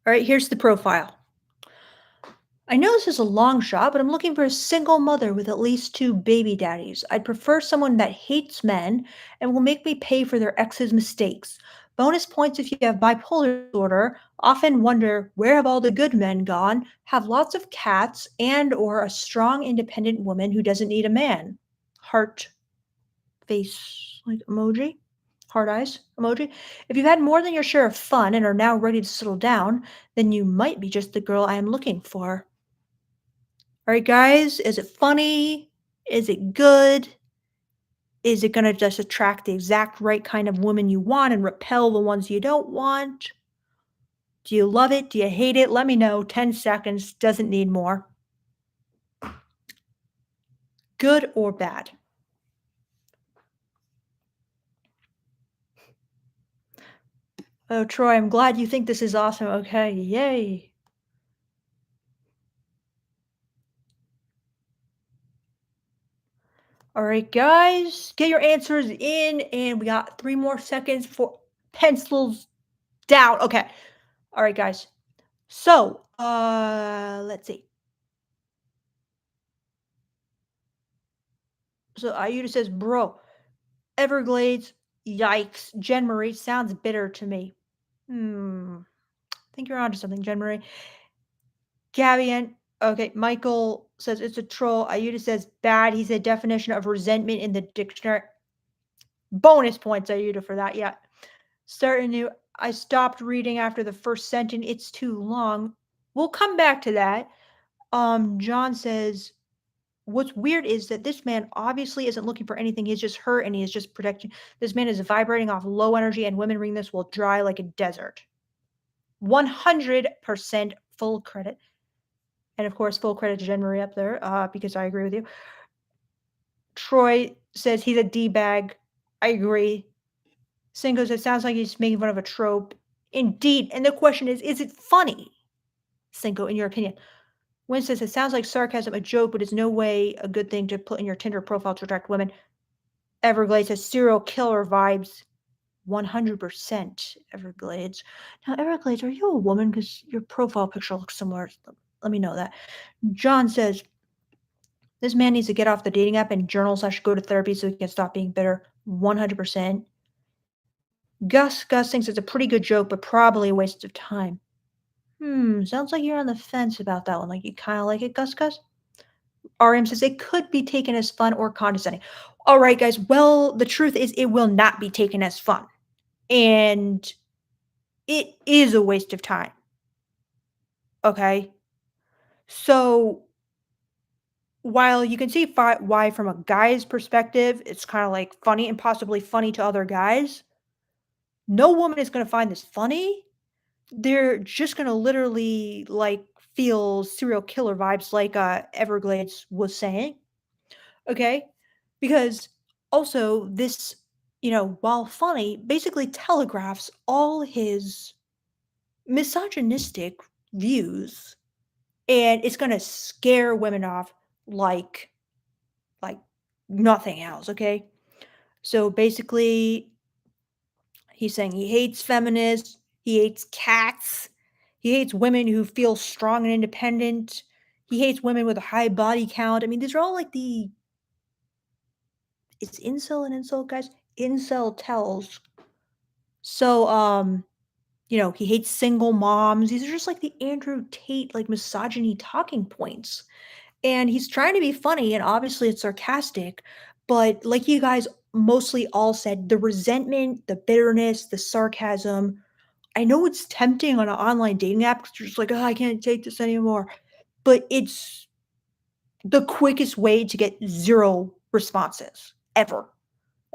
[SPEAKER 1] Alright, here's the profile. I know this is a long shot, but I'm looking for a single mother with at least two baby daddies. I'd prefer someone that hates men and will make me pay for their ex's mistakes. Bonus points if you have bipolar disorder, often wonder where have all the good men gone, have lots of cats, and or a strong independent woman who doesn't need a man. Heart face like emoji. Heart eyes emoji. If you've had more than your share of fun and are now ready to settle down, then you might be just the girl I am looking for. All right, guys, is it funny? Is it good? Is it going to just attract the exact right kind of woman you want and repel the ones you don't want? Do you love it? Do you hate it? Let me know. 10 seconds, doesn't need more. Good or bad? Oh, Troy, I'm glad you think this is awesome. Okay, yay. All right, guys, get your answers in, and we got 3 more seconds for pencils down. Okay. All right, guys. So, let's see. So Ayuda says, "Bro, Everglades, yikes. Jen Marie sounds bitter to me." I think you're onto something, Jen Marie. Gavian, okay. Michael says it's a troll. Ayuda says bad. He said definition of resentment in the dictionary. Bonus points, Ayuda, for that. Yeah. Starting new. I stopped reading after the first sentence. It's too long. We'll come back to that. John says what's weird is that this man obviously isn't looking for anything. He's just hurt and he is just protecting. This man is vibrating off low energy, and women reading this will dry like a desert. 100% full credit. And of course, full credit to Jen Marie up there because I agree with you. Troy says he's a D bag. I agree. Cinco says sounds like he's making fun of a trope. Indeed. And the question is it funny? Cinco, in your opinion? Win says it sounds like sarcasm, a joke, but it's no way a good thing to put in your Tinder profile to attract women. Everglades has serial killer vibes. 100% Everglades. Now, Everglades, are you a woman? Because your profile picture looks similar. Let me know that. John says, this man needs to get off the dating app and journal/slash go to therapy so he can stop being bitter. 100%. Gus thinks it's a pretty good joke, but probably a waste of time. Sounds like you're on the fence about that one. Like you kind of like it, Gus? RM says it could be taken as fun or condescending. All right, guys. Well, the truth is, it will not be taken as fun. And it is a waste of time. Okay. So while you can see why, from a guy's perspective, it's kind of like funny and possibly funny to other guys, no woman is going to find this funny. They're just going to literally like feel serial killer vibes, like Everglades was saying. Okay. Because also, this, while funny, basically telegraphs all his misogynistic views, and it's gonna scare women off like nothing else, okay? So basically, he's saying he hates feminists, he hates cats, he hates women who feel strong and independent, he hates women with a high body count. I mean, these are all like the it's incel and insult, guys? Incel tells. So, he hates single moms. These are just like the Andrew Tate, like misogyny talking points. And he's trying to be funny, and obviously it's sarcastic, but like you guys mostly all said, the resentment, the bitterness, the sarcasm, I know it's tempting on an online dating app because you're just like, "Oh, I can't take this anymore," but it's the quickest way to get 0 responses ever.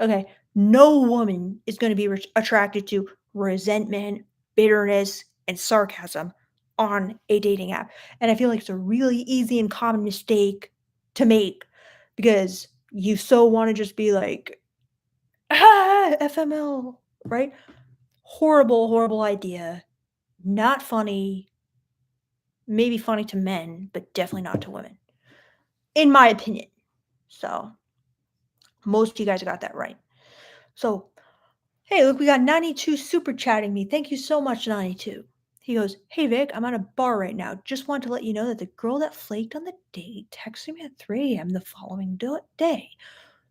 [SPEAKER 1] Okay, no woman is gonna be attracted to resentment, bitterness, and sarcasm on a dating app, and I feel like it's a really easy and common mistake to make because you so wanna just be like, "Ah, FML," right? Horrible, horrible idea. Not funny, maybe funny to men, but definitely not to women, in my opinion. So, most of you guys got that right. So, hey, look, we got 92 super chatting me. Thank you so much, 92. He goes, "Hey Vic, I'm at a bar right now. Just want to let you know that the girl that flaked on the date texted me at 3 a.m. the following day.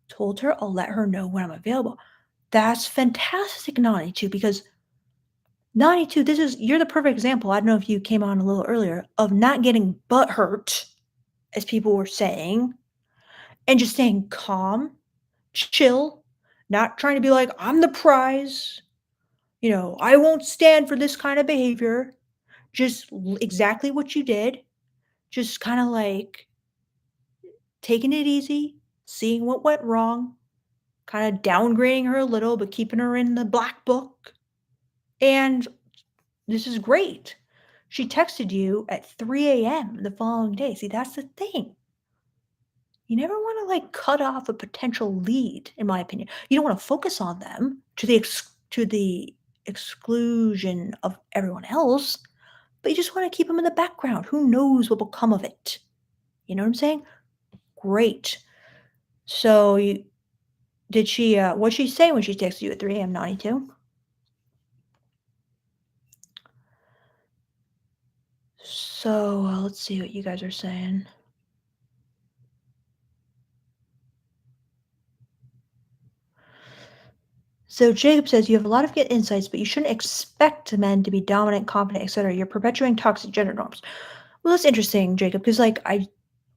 [SPEAKER 1] Told her I'll let her know when I'm available." That's fantastic, 92, because 92, you're the perfect example. I don't know if you came on a little earlier of not getting butt hurt, as people were saying, and just staying calm, chill, not trying to be like, "I'm the prize. I won't stand for this kind of behavior." Just exactly what you did. Just kind of like taking it easy, seeing what went wrong, kind of downgrading her a little, but keeping her in the black book. And this is great. She texted you at 3 a.m. the following day. See, that's the thing. You never want to like cut off a potential lead, in my opinion. You don't want to focus on them to the exclusion of everyone else, but you just want to keep them in the background. Who knows what will come of it? You know what I'm saying? Great. So did she what'd she say when she texted you at 3 a.m. 92? So let's see what you guys are saying. So Jacob says you have a lot of good insights, but you shouldn't expect men to be dominant, confident, etc. You're perpetuating toxic gender norms. Well, that's interesting, Jacob, because like I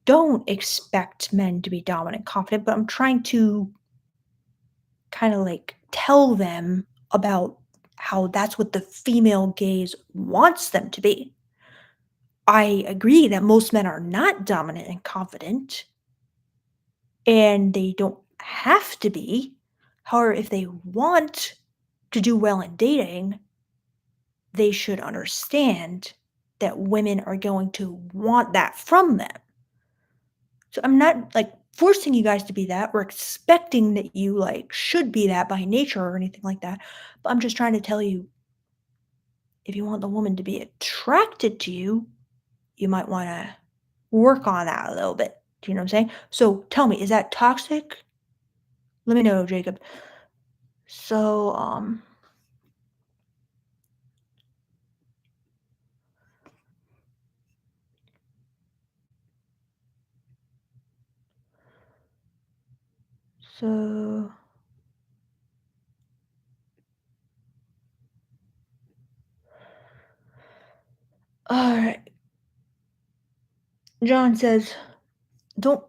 [SPEAKER 1] don't expect men to be dominant, confident, but I'm trying to kind of like tell them about how that's what the female gaze wants them to be. I agree that most men are not dominant and confident, and they don't have to be. However, if they want to do well in dating, they should understand that women are going to want that from them. So I'm not like forcing you guys to be that or expecting that you like should be that by nature or anything like that. But I'm just trying to tell you, if you want the woman to be attracted to you, you might want to work on that a little bit. Do you know what I'm saying? So tell me, is that toxic? Let me know, Jacob. So, so alright. John says, "Don't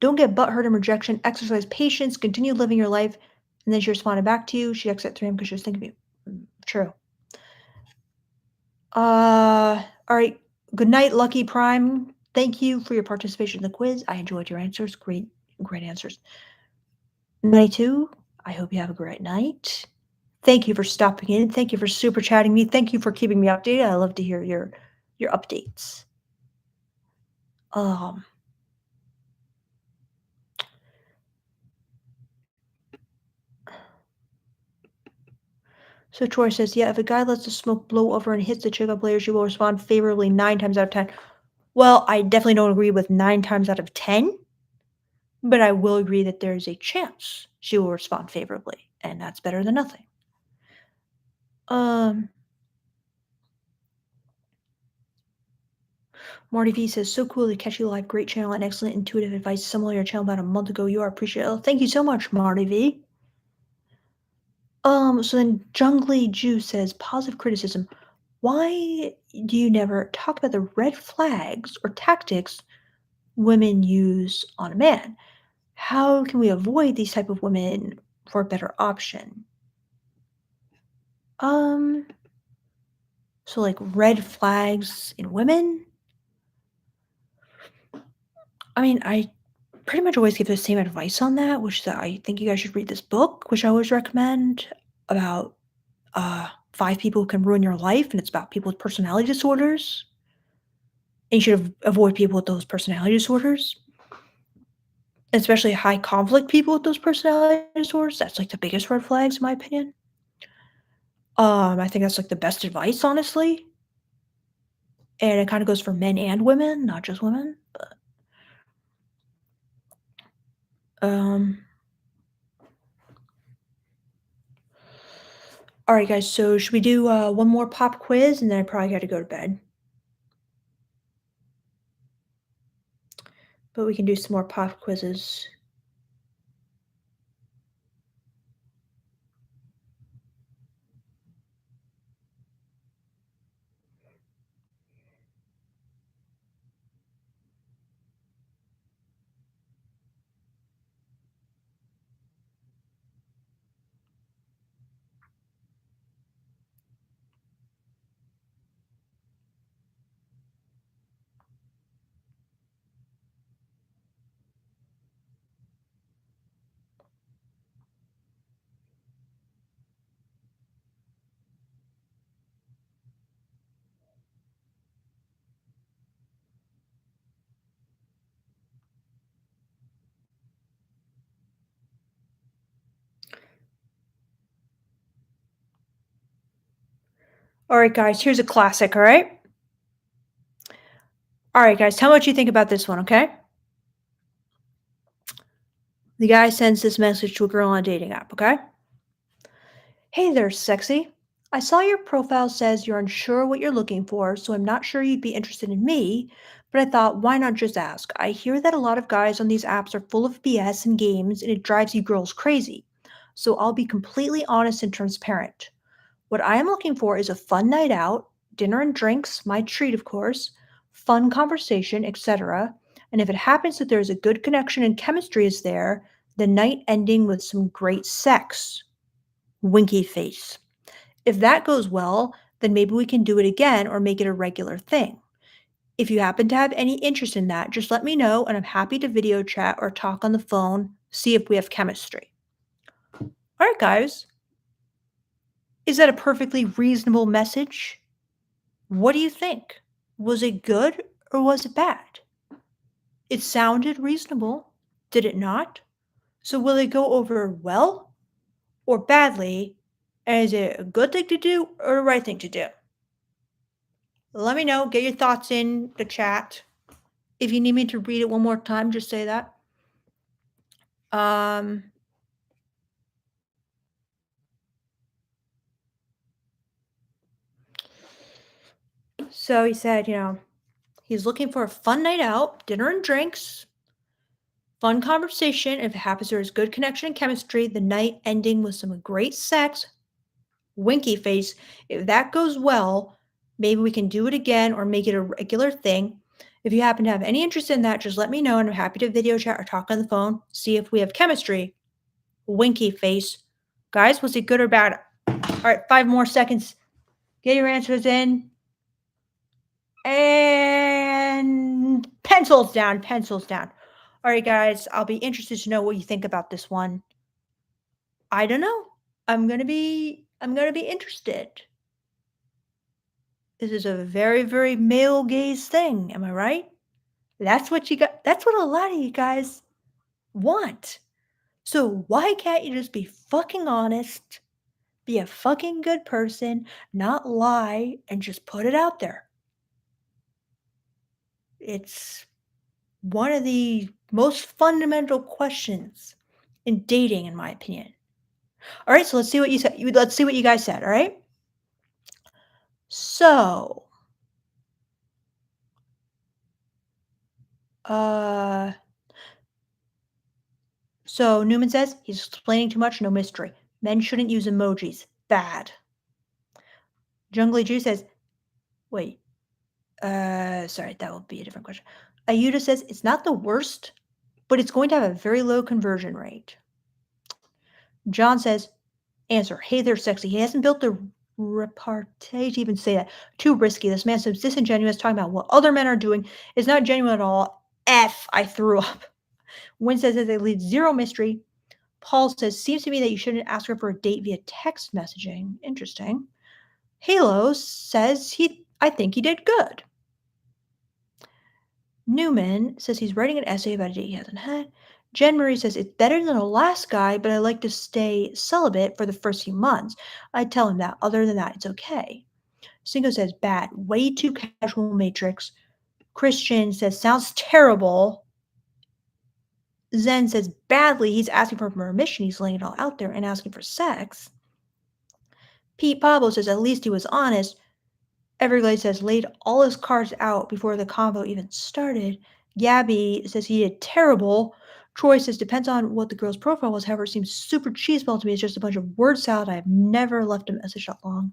[SPEAKER 1] don't get butthurt and rejection, exercise patience, continue living your life." And then she responded back to you. She exited 3 a.m. because she was thinking of you. True. Alright. Good night, Lucky Prime. Thank you for your participation in the quiz. I enjoyed your answers. Great answers. Night two. I hope you have a great night. Thank you for stopping in. Thank you for super chatting me. Thank you for keeping me updated. I love to hear your updates. Um, so Troy says, yeah, if a guy lets the smoke blow over and hits the chick up later, she will respond favorably 9 times out of 10. Well, I definitely don't agree with 9 times out of 10, but I will agree that there is a chance she will respond favorably, and that's better than nothing. Um, Marty V says, so cool to catch you live. Great channel and excellent intuitive advice. Similar to your channel about a month ago. You are appreciated. Oh, thank you so much, Marty V. So then Jungly Jew says, positive criticism. Why do you never talk about the red flags or tactics women use on a man? How can we avoid these type of women for a better option? Um, so like red flags in women? I mean, I pretty much always give the same advice on that, which is that I think you guys should read this book, which I always recommend about 5 people who can ruin your life, and it's about people with personality disorders. And you should avoid people with those personality disorders, especially high conflict people with those personality disorders. That's like the biggest red flags, in my opinion. I think that's like the best advice, honestly. And it kind of goes for men and women, not just women. Um, all right, guys. So should we do one more pop quiz, and then I probably got to go to bed. But we can do some more pop quizzes. All right, guys. Here's a classic. All right. All right, guys. Tell me what you think about this one. Okay. The guy sends this message to a girl on a dating app. Okay. Hey there, sexy. I saw your profile says you're unsure what you're looking for, so I'm not sure you'd be interested in me, but I thought, why not just ask? I hear that a lot of guys on these apps are full of BS and games, and it drives you girls crazy. So I'll be completely honest and transparent. What I am looking for is a fun night out, dinner and drinks, my treat, of course, fun conversation, etc. And if it happens that there's a good connection and chemistry is there, the night ending with some great sex. Winky face. If that goes well, then maybe we can do it again or make it a regular thing. If you happen to have any interest in that, just let me know and I'm happy to video chat or talk on the phone, see if we have chemistry. All right, guys. Is that a perfectly reasonable message? What do you think? Was it good or was it bad? It sounded reasonable, did it not? So will it go over well or badly? And is it a good thing to do or the right thing to do? Let me know. Get your thoughts in the chat. If you need me to read it one more time, just say that. Um, So he said, he's looking for a fun night out, dinner and drinks, fun conversation. If it happens there is good connection and chemistry, the night ending with some great sex, winky face. If that goes well, maybe we can do it again or make it a regular thing. If you happen to have any interest in that, just let me know and I'm happy to video chat or talk on the phone, see if we have chemistry. Winky face. Guys, was it good or bad? All right, 5 more seconds. Get your answers in. And pencils down, pencils down. All right, guys, I'll be interested to know what you think about this one. I don't know. I'm gonna be interested. This is a very, very male gaze thing, am I right? That's what a lot of you guys want. So why can't you just be fucking honest, be a fucking good person, not lie, and just put it out there? It's one of the most fundamental questions in dating, in my opinion. All right, so let's see what you said. Let's see what you guys said. All right. So, uh, so Newman says he's explaining too much, no mystery. Men shouldn't use emojis. Bad. Jungly Jew says, wait, sorry, that will be a different question. Ayuda says it's not the worst, but it's going to have a very low conversion rate. John says, answer, hey there, sexy. He hasn't built the repartee to even say that. Too risky. This man seems disingenuous, talking about what other men are doing. It's not genuine at all. I threw up. Wynn says that they leave zero mystery. Paul says, seems to me that you shouldn't ask her for a date via text messaging. Interesting. Halo says I think he did good. Newman says he's writing an essay about a date he hasn't had. Jen Marie says it's better than the last guy, but I like to stay celibate for the first few months. I tell him that. Other than that, it's okay. Cinco says bad, way too casual matrix. Christian says sounds terrible. Zen says badly, he's asking for permission, he's laying it all out there and asking for sex. Pete Pablo says at least he was honest. Everglades says laid all his cards out before the convo even started. Gabby says he did terrible. Troy says depends on what the girl's profile was, however, it seems super cheeseball to me. It's just a bunch of word salad. I have never left a message that long.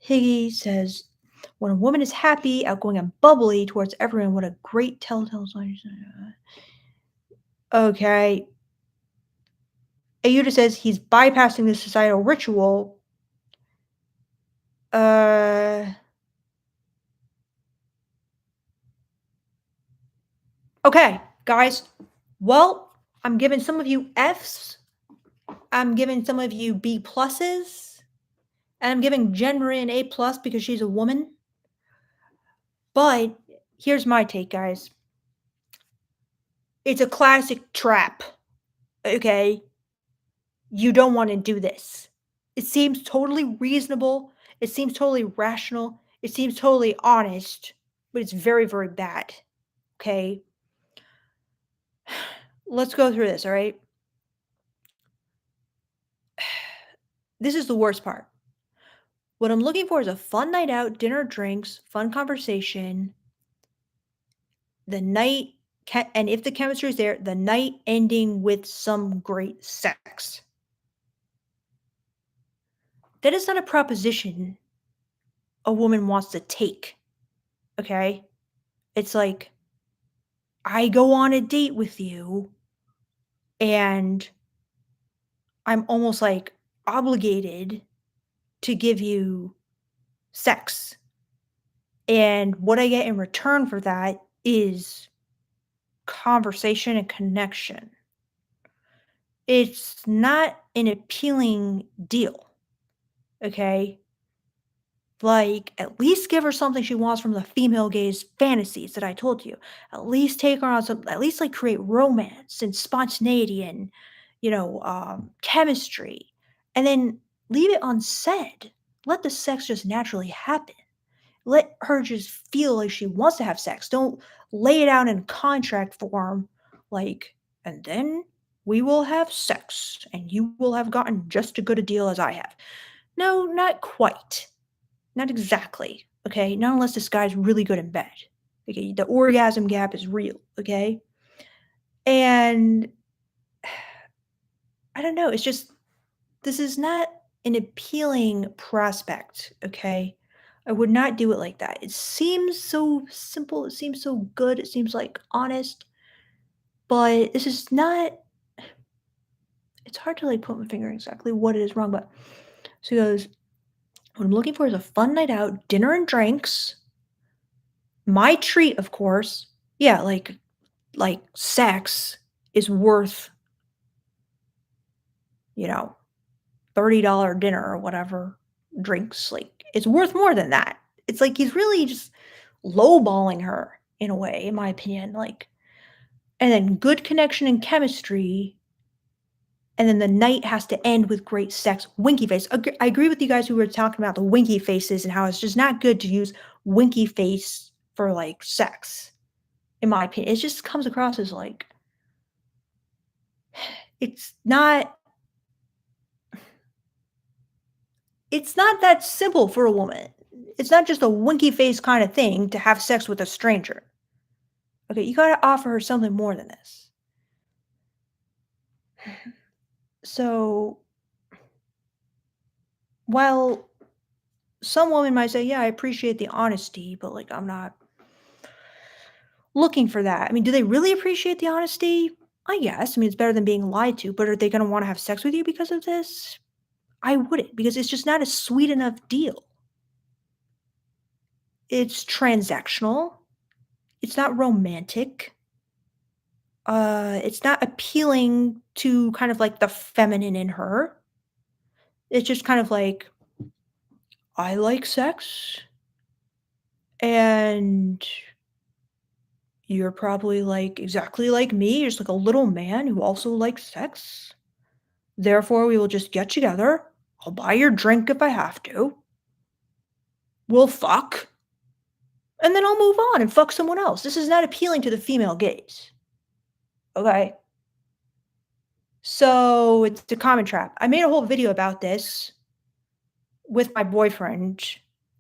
[SPEAKER 1] Higgy says when a woman is happy, outgoing, and bubbly towards everyone, what a great telltale sign. Okay. Ayuda says he's bypassing the societal ritual. Okay, guys. Well, I'm giving some of you Fs. I'm giving some of you B pluses. And I'm giving Jen Marie an A plus because she's a woman. But here's my take, guys. It's a classic trap. Okay? You don't want to do this. It seems totally reasonable. It seems totally rational. It seems totally honest. But it's very, very bad. Okay? Let's go through this, all right? This is the worst part. What I'm looking for is a fun night out, dinner, drinks, fun conversation. The night, and if the chemistry is there, the night ending with some great sex. That is not a proposition a woman wants to take. Okay? It's like, I go on a date with you, and I'm almost like obligated to give you sex. And what I get in return for that is conversation and connection. It's not an appealing deal. Okay? Like, at least give her something she wants from the female gaze fantasies that I told you. At least take her on some, at least like create romance and spontaneity and, chemistry. And then leave it unsaid. Let the sex just naturally happen. Let her just feel like she wants to have sex. Don't lay it out in contract form, like, and then we will have sex and you will have gotten just as good a deal as I have. No, not quite. Not exactly. okay? Not unless this guy's really good in bed. Okay, the orgasm gap is real, okay? And I don't know, it's just this is not an appealing prospect, okay? I would not do it like that. It seems so simple, it seems so good, it seems like honest, but this is not it's hard to like put my finger exactly what it is wrong, but so he goes, what I'm looking for is a fun night out, dinner and drinks, my treat, of course. Yeah, like sex is worth, you know, $30 dinner or whatever, drinks, like, it's worth more than that. It's like he's really just lowballing her in a way, in my opinion, like and then good connection and chemistry, and then the night has to end with great sex, winky face. I agree with you guys who were talking about the winky faces and how it's just not good to use winky face for, like, sex, in my opinion. It just comes across as, like it's not it's not that simple for a woman. It's not just a winky face kinda thing to have sex with a stranger. Okay, you gotta offer her something more than this. So, while some women might say, "Yeah, I appreciate the honesty," but, like, I'm not looking for that. I mean, do they really appreciate the honesty? I guess. I mean, it's better than being lied to, but are they gonna wanna have sex with you because of this? I wouldn't, because it's just not a sweet enough deal. It's transactional. It's not romantic. It's not appealing to kind of like the feminine in her. It's just kind of like, I like sex, and you're probably like exactly like me, you're just like a little man who also likes sex. Therefore, we will just get together. I'll buy your drink if I have to. We'll fuck, and then I'll move on and fuck someone else. This is not appealing to the female gaze. Okay? So it's a common trap. I made a whole video about this with my boyfriend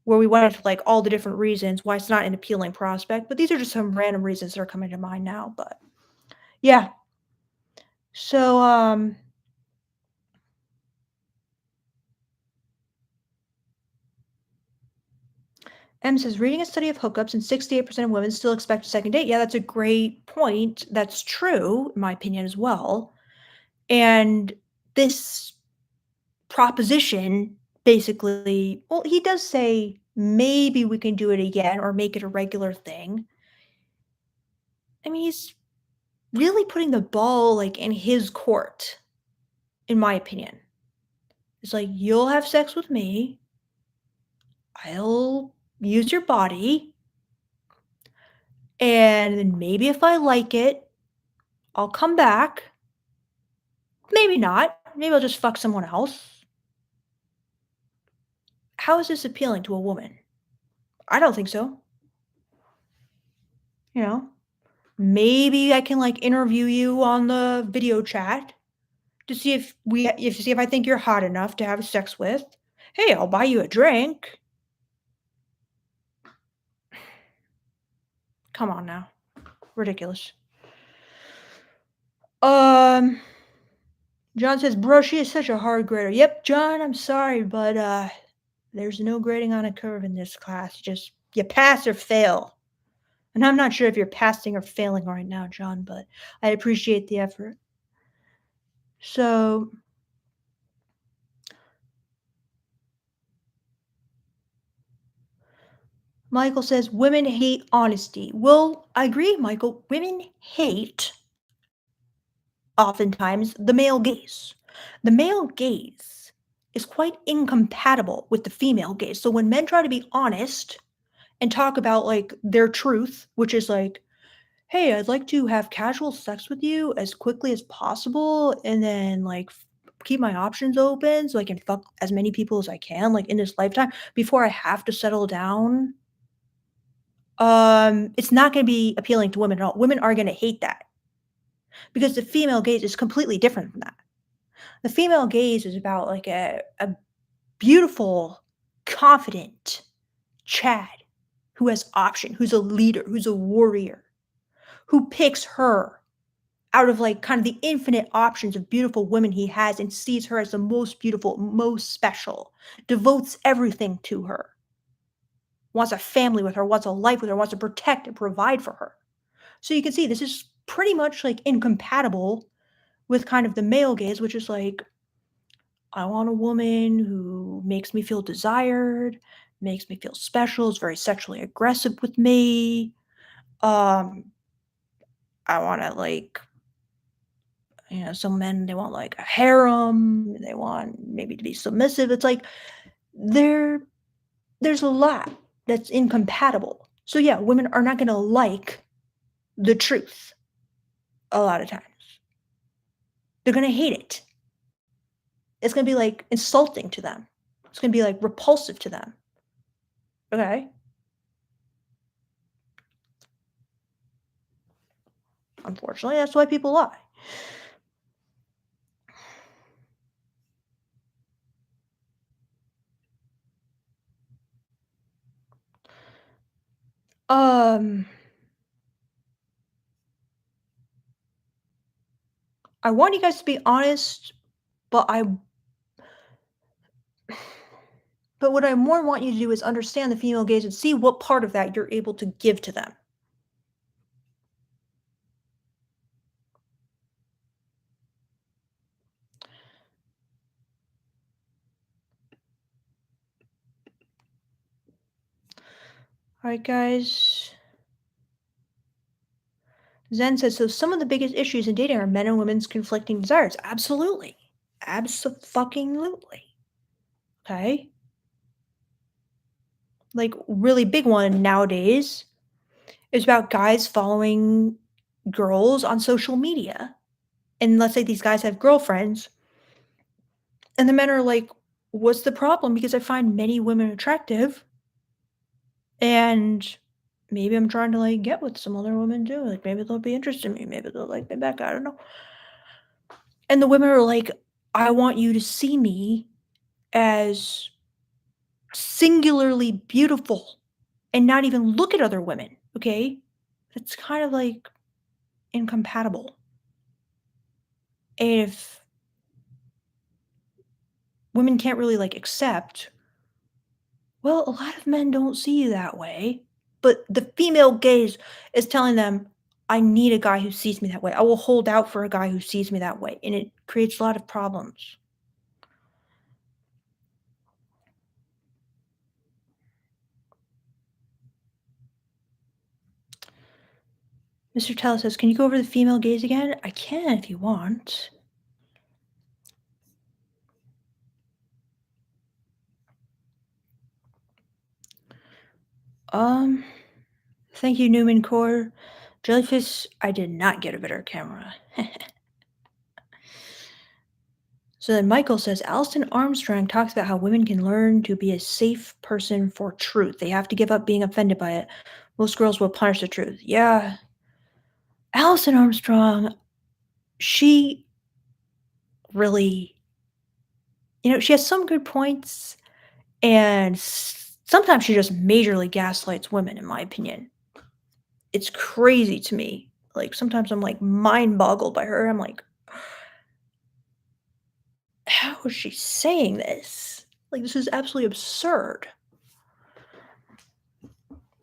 [SPEAKER 1] where we went into like all the different reasons why it's not an appealing prospect, but these are just some random reasons that are coming to mind now. But yeah. So M says reading a study of hookups and 68% of women still expect a second date. Yeah, that's a great point. That's true, in my opinion, as well. And this proposition basically, well, he does say maybe we can do it again or make it a regular thing. I mean, he's really putting the ball like in his court, in my opinion. It's like, you'll have sex with me, I'll use your body, and then maybe if I like it, I'll come back. Maybe not. Maybe I'll just fuck someone else. How is this appealing to a woman? I don't think so. You know, maybe I can like interview you on the video chat to see if I think you're hot enough to have sex with. Hey, I'll buy you a drink. Come on now. Ridiculous. Um, John says, "Bro, she is such a hard grader." Yep, John, I'm sorry, but there's no grading on a curve in this class. Just you pass or fail. And I'm not sure if you're passing or failing right now, John, but I appreciate the effort. So, Michael says, "Women hate honesty." Well, I agree, Michael. Women hate oftentimes the male gaze. The male gaze is quite incompatible with the female gaze. So when men try to be honest and talk about like their truth, which is like, "Hey, I'd like to have casual sex with you as quickly as possible and then like keep my options open so I can fuck as many people as I can like in this lifetime before I have to settle down." It's not going to be appealing to women at all. Women are going to hate that because the female gaze is completely different from that. The female gaze is about like a beautiful, confident, Chad, who has option, who's a leader, who's a warrior, who picks her out of like kind of the infinite options of beautiful women he has and sees her as the most beautiful, most special, devotes everything to her, wants a family with her, wants a life with her, wants to protect and provide for her. So you can see this is pretty much like incompatible with kind of the male gaze, which is like, I want a woman who makes me feel desired, makes me feel special, is very sexually aggressive with me. Um, I want to like, some men they want like a harem, they want maybe to be submissive. It's like there there's a lot that's incompatible. So yeah, women are not going to like the truth a lot of times. They're going to hate it. It's going to be like insulting to them. It's going to be like repulsive to them. Okay? Unfortunately, that's why people lie. Um I want you guys to be honest, but I but what I more want you to do is understand the female gaze and see what part of that you're able to give to them. All right, guys. Zen says, so some of the biggest issues in dating are men and women's conflicting desires. Absolutely. Absolutely. Okay. Like, really big one nowadays is about guys following girls on social media. And let's say these guys have girlfriends, and the men are like, what's the problem? Because I find many women attractive, and maybe I'm trying to like get with some other women too. Like, maybe they'll be interested in me. Maybe they'll like me back. I don't know. And the women are like, I want you to see me as singularly beautiful and not even look at other women, okay? It's kind of like incompatible. If women can't really like accept, well, a lot of men don't see you that way, but the female gaze is telling them, I need a guy who sees me that way. I will hold out for a guy who sees me that way. And it creates a lot of problems. Mr. Teller says, can you go over the female gaze again? I can if you want. Um, Thank you, Newman Core. Jellyfish, I did not get a better camera. So then Michael says Alston Armstrong talks about how women can learn to be a safe person for truth. They have to give up being offended by it. Most girls will punish the truth. Yeah. Alison Armstrong, she really, she has some good points, and sometimes she just majorly gaslights women, in my opinion. It's crazy to me. Like, sometimes I'm like mind boggled by her. I'm like, how is she saying this? Like, this is absolutely absurd.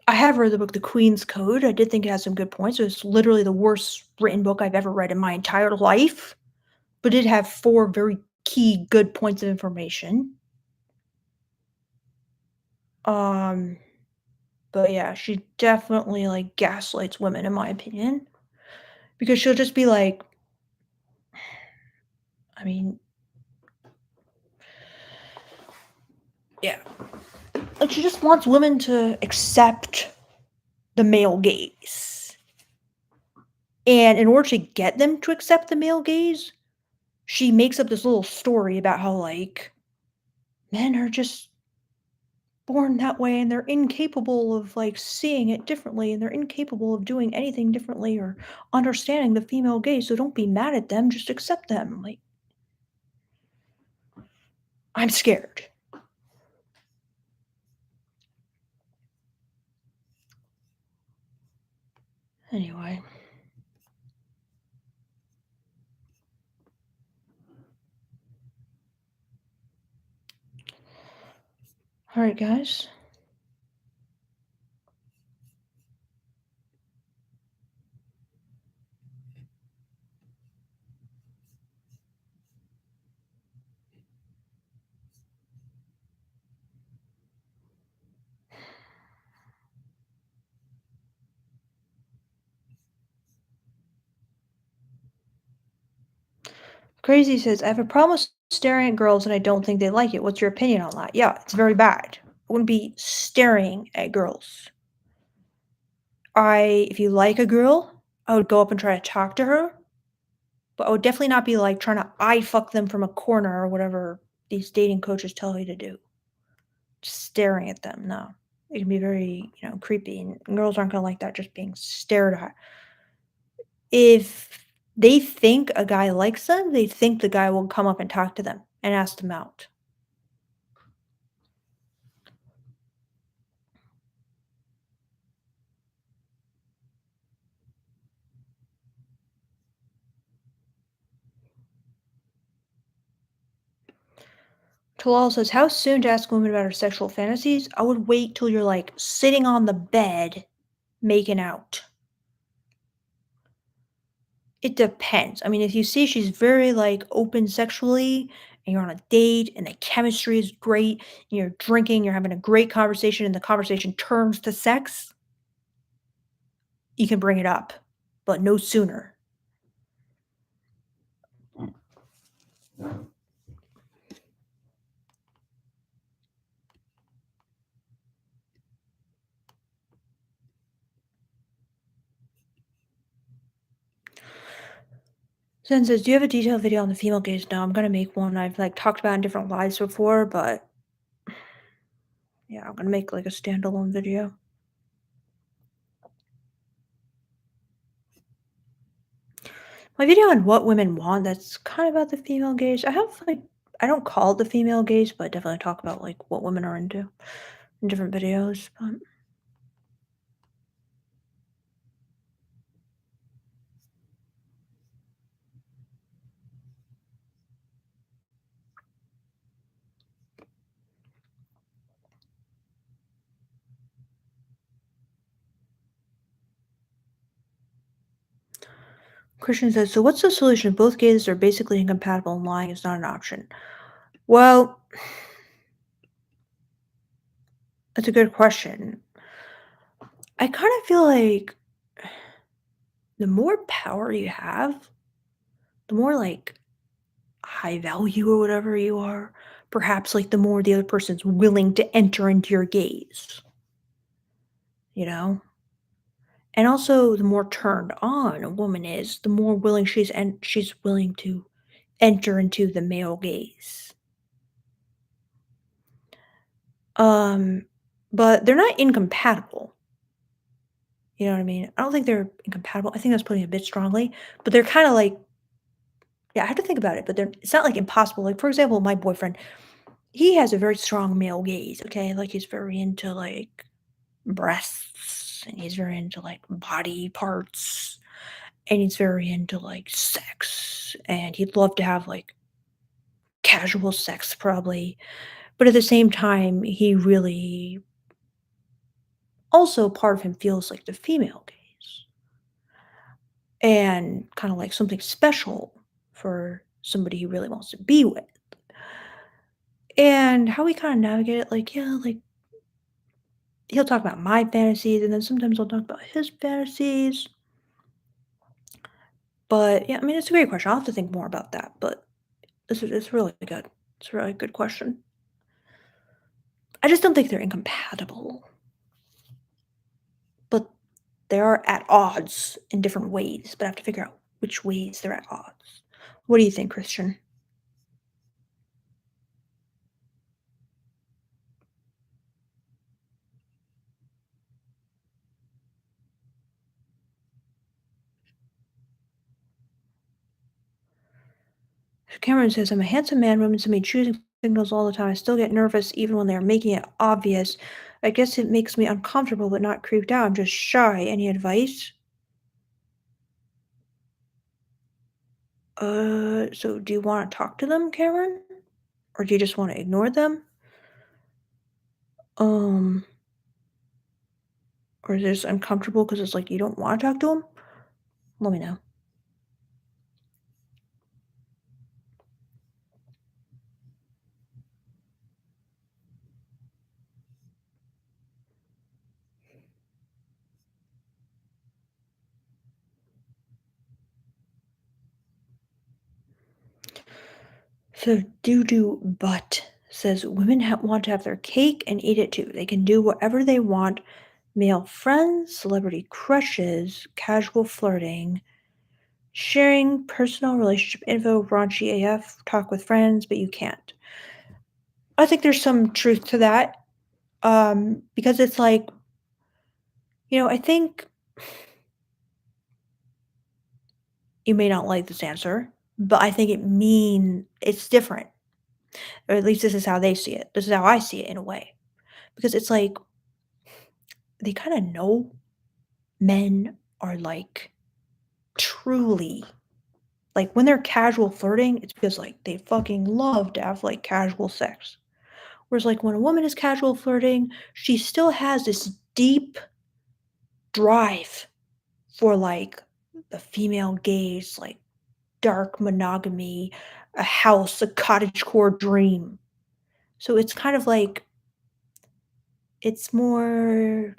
[SPEAKER 1] I have read the book The Queen's Code. I did think it has some good points. It was literally the worst written book I've ever read in my entire life, but it had 4 very key good points of information. Um, but yeah, she definitely, like, gaslights women, in my opinion, because she'll just be like, I mean, yeah, like, she just wants women to accept the male gaze, and in order to get them to accept the male gaze, she makes up this little story about how, like, men are just born that way and they're incapable of like seeing it differently and they're incapable of doing anything differently or understanding the female gaze, so don't be mad at them, just accept them. Like, I'm scared. Anyway, all right, guys. Crazy says, I have a problem with staring at girls and I don't think they like it. What's your opinion on that? Yeah, it's very bad. I wouldn't be staring at girls. If you like a girl, I would go up and try to talk to her, but I would definitely not be like trying to eye fuck them from a corner or whatever these dating coaches tell you to do. Just staring at them, no. It can be very, creepy, and girls aren't gonna like that just being stared at. If they think a guy likes them, they think the guy will come up and talk to them and ask them out. Talal says, how soon to ask women about her sexual fantasies? I would wait till you're like sitting on the bed making out. It depends. I mean, if you see she's very like open sexually and you're on a date and the chemistry is great, and you're drinking, you're having a great conversation, and the conversation turns to sex, you can bring it up, but no sooner. Zen says, do you have a detailed video on the female gaze? No, I'm gonna make one. I've like talked about in different lives before, but yeah, I'm gonna make like a standalone video. My video on what women want, that's kind of about the female gaze. I don't call it the female gaze, but I definitely talk about like what women are into in different videos. But Christian says, so what's the solution if both gazes are basically incompatible and lying is not an option? Well, that's a good question. I kind of feel like the more power you have, the more like high value or whatever you are, perhaps like the more the other person's willing to enter into your gaze, you know? And also the more turned on a woman is, the more willing she's willing to enter into the male gaze. Um, but they're not incompatible. You know what I mean? I don't think they're incompatible. I think that's putting it a bit strongly, but they're kind of like, yeah, I have to think about it, but it's not like impossible. Like, for example, my boyfriend, he has a very strong male gaze, okay? Like, he's very into like breasts and he's very into like body parts and he's very into like sex and he'd love to have like casual sex probably. But at the same time, he really also part of him feels like the female gaze and kind of like something special for somebody he really wants to be with. And how we kind of navigate it, like, yeah, like he'll talk about my fantasies and then sometimes I'll talk about his fantasies. But yeah, I mean, it's a great question. I'll have to think more about that. But it's really good. It's a really good question. I just don't think they're incompatible, but they are at odds in different ways. But I have to figure out which ways they're at odds. What do you think, Christian? Cameron says, I'm a handsome man. Women send me choosing signals all the time. I still get nervous even when they're making it obvious. I guess it makes me uncomfortable but not creeped out. I'm just shy. Any advice? So do you wanna talk to them, Cameron? Or do you just wanna ignore them? Um, or is this uncomfortable because it's like you don't wanna talk to them? Let me know. So doo butt says women want to have their cake and eat it too. They can do whatever they want. Male friends, celebrity crushes, casual flirting, sharing personal relationship info, raunchy AF, talk with friends, but you can't. I think there's some truth to that. Because it's like, I think you may not like this answer, but I think it's different. Or at least this is how they see it. This is how I see it in a way. Because it's like they kind of know men are like truly like when they're casual flirting, it's because like they fucking love to have like casual sex. Whereas like when a woman is casual flirting, she still has this deep drive for like the female gaze, like dark monogamy, a house, a cottagecore dream. So it's kind of like it's more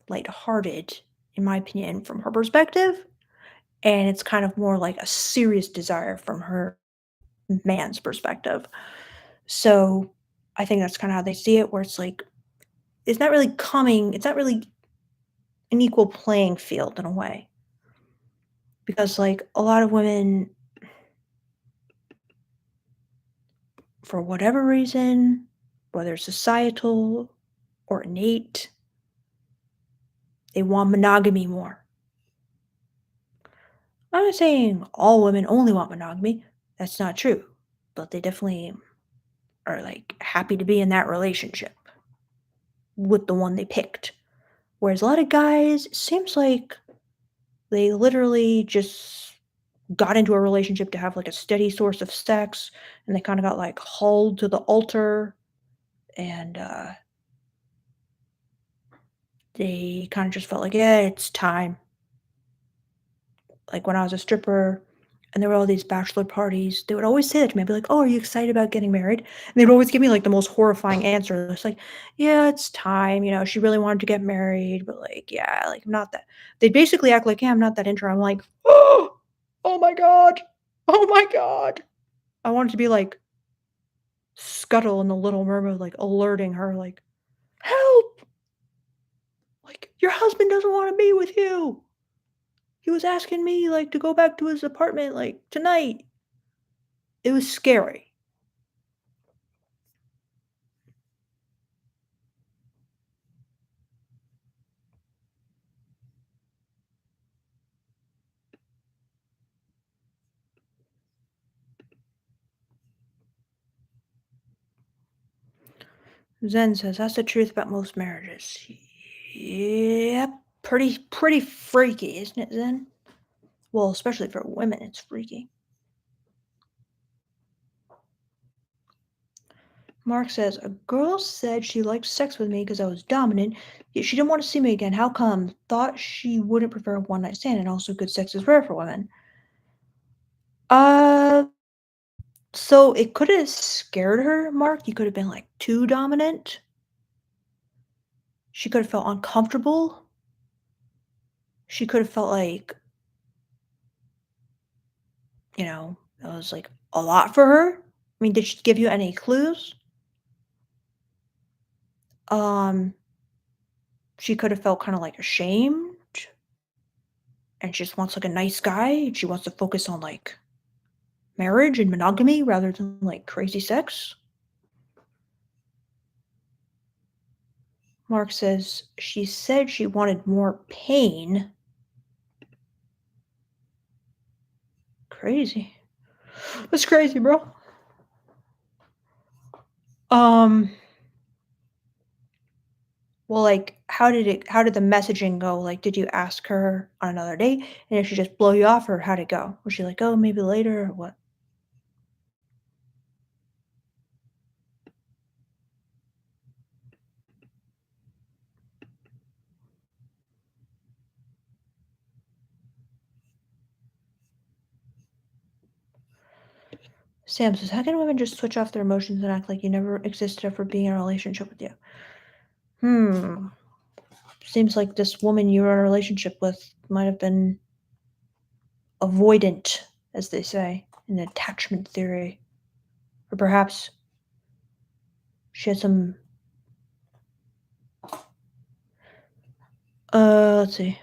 [SPEAKER 1] lighthearted, in my opinion, from her perspective, and it's kind of more like a serious desire from her man's perspective. So I think that's kind of how they see it, where it's like it's not really an equal playing field in a way. Because like a lot of women, for whatever reason, whether societal or innate, they want monogamy more. I'm not saying all women only want monogamy. That's not true. But they definitely are like happy to be in that relationship with the one they picked. Whereas a lot of guys, it seems like they literally just got into a relationship to have like a steady source of sex and they kind of got like hauled to the altar and they kind of just felt like, yeah, it's time. Like when I was a stripper and there were all these bachelor parties, they would always say that to me. I'd be like, "Oh, are you excited about getting married?" And they would always give me like the most horrifying answer. It's like, "Yeah, it's time. She really wanted to get married, but like, yeah, like I'm not that." They basically act like, "Yeah, I'm not that into her." I'm like, "Oh, oh my god, oh my god." I wanted to be like Scuttle in the Little Mermaid, like alerting her, like, "Help! Like your husband doesn't want to be with you. He was asking me like to go back to his apartment like tonight." It was scary. Zen says, "That's the truth about most marriages." Yep, pretty freaky, isn't it, Zen? Well, especially for women, it's freaky. Mark says, "A girl said she liked sex with me because I was dominant, yet she didn't want to see me again. How come? Thought she wouldn't prefer a one night stand, and also good sex is rare for women." Uh, so it could have scared her, Mark. You could have been like too dominant. She could have felt uncomfortable. She could have felt like, it was like a lot for her. I mean, did she give you any clues? Um, she could have felt kind of like ashamed and she just wants like a nice guy and she wants to focus on like marriage and monogamy rather than like crazy sex. Mark says she said she wanted more pain. Crazy. That's crazy, bro. Um, Well, like, how did the messaging go? Like, did you ask her on another date, and did she just blow you off, or how'd it go? Was she like, "Oh, maybe later," or what? Sam says, "How can women just switch off their emotions and act like you never existed after being in a relationship with you?" Hmm. Seems like this woman you were in a relationship with might have been avoidant, as they say in attachment theory. Or perhaps she had some let's see.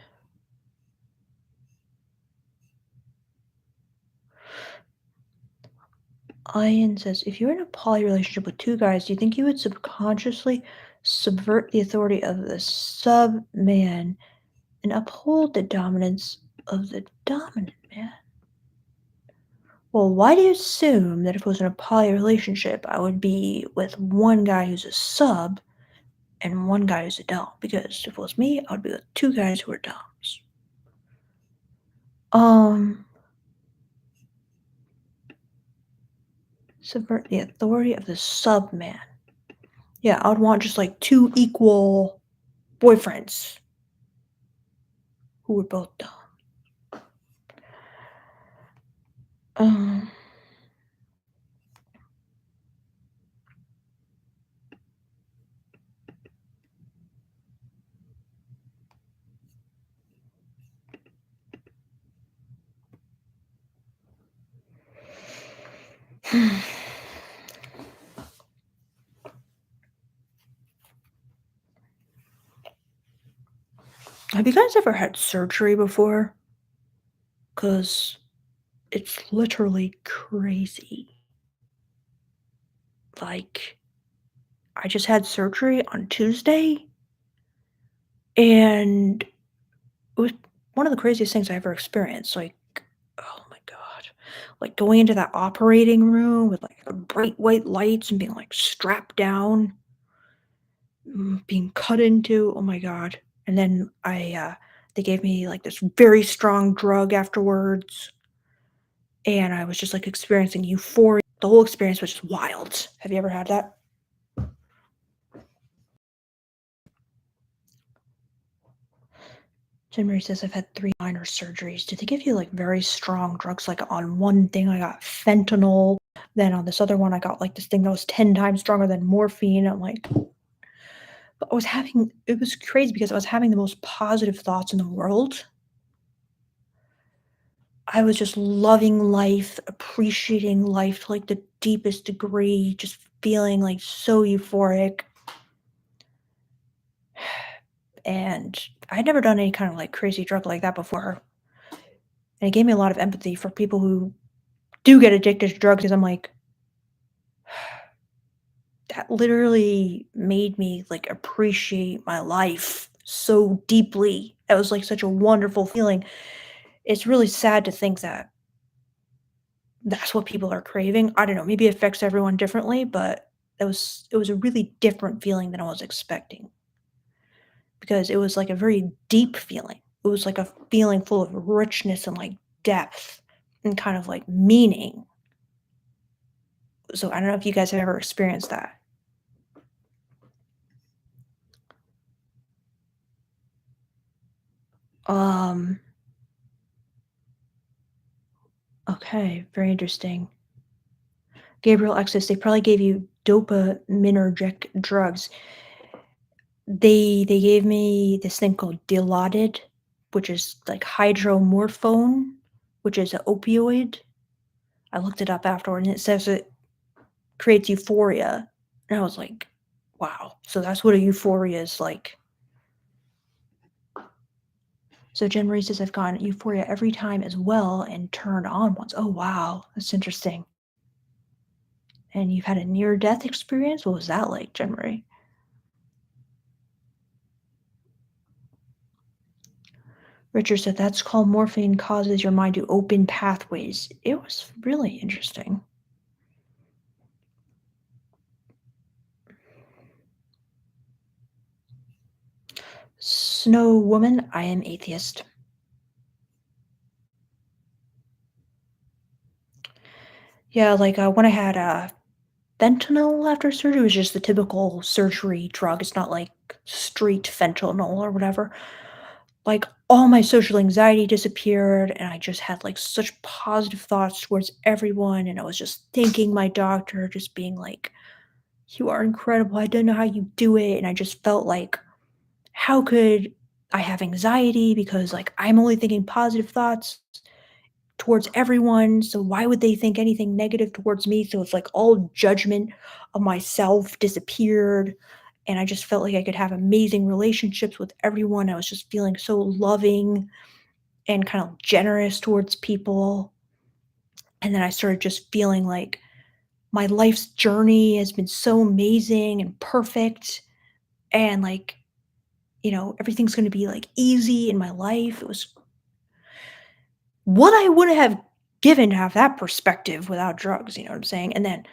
[SPEAKER 1] Ian says, if you're in a poly relationship with two guys, do you think you would subconsciously subvert the authority of the sub man and uphold the dominance of the dominant man? Well, why do you assume that if I was in a poly relationship, I would be with one guy who's a sub and one guy who's a dom? Because if it was me, I would be with two guys who are doms. Um, Subvert the authority of the sub man. Yeah, I would want just like two equal boyfriends who were both dumb. Um, have you guys ever had surgery before? Because it's literally crazy. Like, I just had surgery on Tuesday, and it was one of the craziest things I ever experienced. Like, oh my god. Like going into that operating room with like the bright white lights and being like strapped down, being cut into. Oh my god. And then they gave me like this very strong drug afterwards, and I was just like experiencing euphoria. The whole experience was just wild. Have you ever had that? Jim Marie says I've had 3 minor surgeries. Did they give you like very strong drugs? Like on one thing I got fentanyl, then on this other one I got like this thing that was 10 times stronger than morphine. I'm like, but I was having it was crazy because I was having the most positive thoughts in the world. I was just loving life, appreciating life to like the deepest degree, just feeling like so euphoric. And I'd never done any kind of like crazy drug like that before. And it gave me a lot of empathy for people who do get addicted to drugs because I'm like, that literally made me like appreciate my life so deeply. It was like such a wonderful feeling. It's really sad to think that that's what people are craving. I don't know, maybe it affects everyone differently, but it was a really different feeling than I was expecting because it was like a very deep feeling. It was like a feeling full of richness and like depth and kind of like meaning. So I don't know if you guys have ever experienced that. Um, okay, very interesting. Gabriel Exis, they probably gave you dopaminergic drugs. They gave me this thing called Dilaudid, which is like hydromorphone, which is an opioid. I looked it up afterward, and it says it creates euphoria, and I was like, "Wow!" So that's what a euphoria is like. So Jen Marie says I've gotten euphoria every time as well and turned on once. Oh wow, that's interesting. And you've had a near-death experience? What was that like, Jen Marie? Richard said that's called morphine causes your mind to open pathways. It was really interesting. Snow woman, I am atheist. Yeah, like, when I had, fentanyl after surgery, it was just the typical surgery drug, it's not like street fentanyl or whatever. Like, all my social anxiety disappeared, and I just had, like, such positive thoughts towards everyone, and I was just thanking my doctor, just being like, "You are incredible, I don't know how you do it," and I just felt like, "How could I have anxiety because, like, I'm only thinking positive thoughts towards everyone, so why would they think anything negative towards me?" So it's like all judgment of myself disappeared, and I just felt like I could have amazing relationships with everyone. I was just feeling so loving and kind of generous towards people. And then I started just feeling like my life's journey has been so amazing and perfect. And like, everything's going to be like easy in my life. It was what I would have given to have that perspective without drugs. You know what I'm saying? And then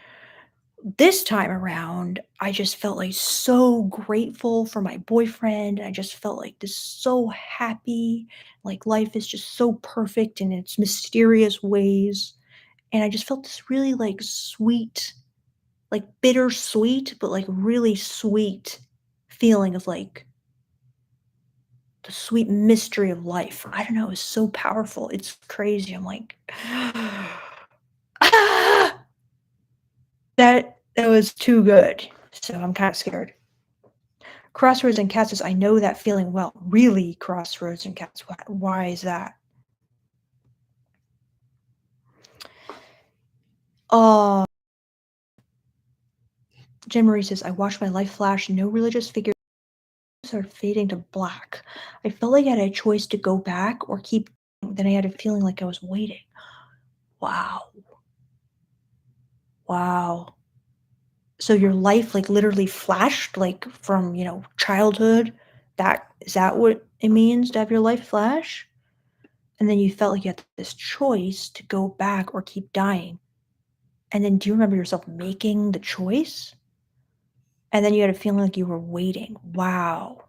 [SPEAKER 1] this time around, I just felt like so grateful for my boyfriend. I just felt like this so happy. Like life is just so perfect in its mysterious ways. And I just felt this really, like, sweet, like, bittersweet, but, like, really sweet feeling of, like, the sweet mystery of life. I don't know, it was so powerful, it's crazy, I'm like, "Ah!" That was too good, so I'm kinda scared. Crossroads and cats I know that feeling well. Really, crossroads and cats, why is that? Uh, Jen Marie says, "I watched my life flash, no religious figure started fading to black. I felt like I had a choice to go back or keep going, then I had a feeling like I was waiting." Wow. Wow. So your life, like, literally flashed, like, from, childhood? That is that what it means to have your life flash? And then you felt like you had this choice to go back or keep dying. And then do you remember yourself making the choice? And then you had a feeling like you were waiting. Wow.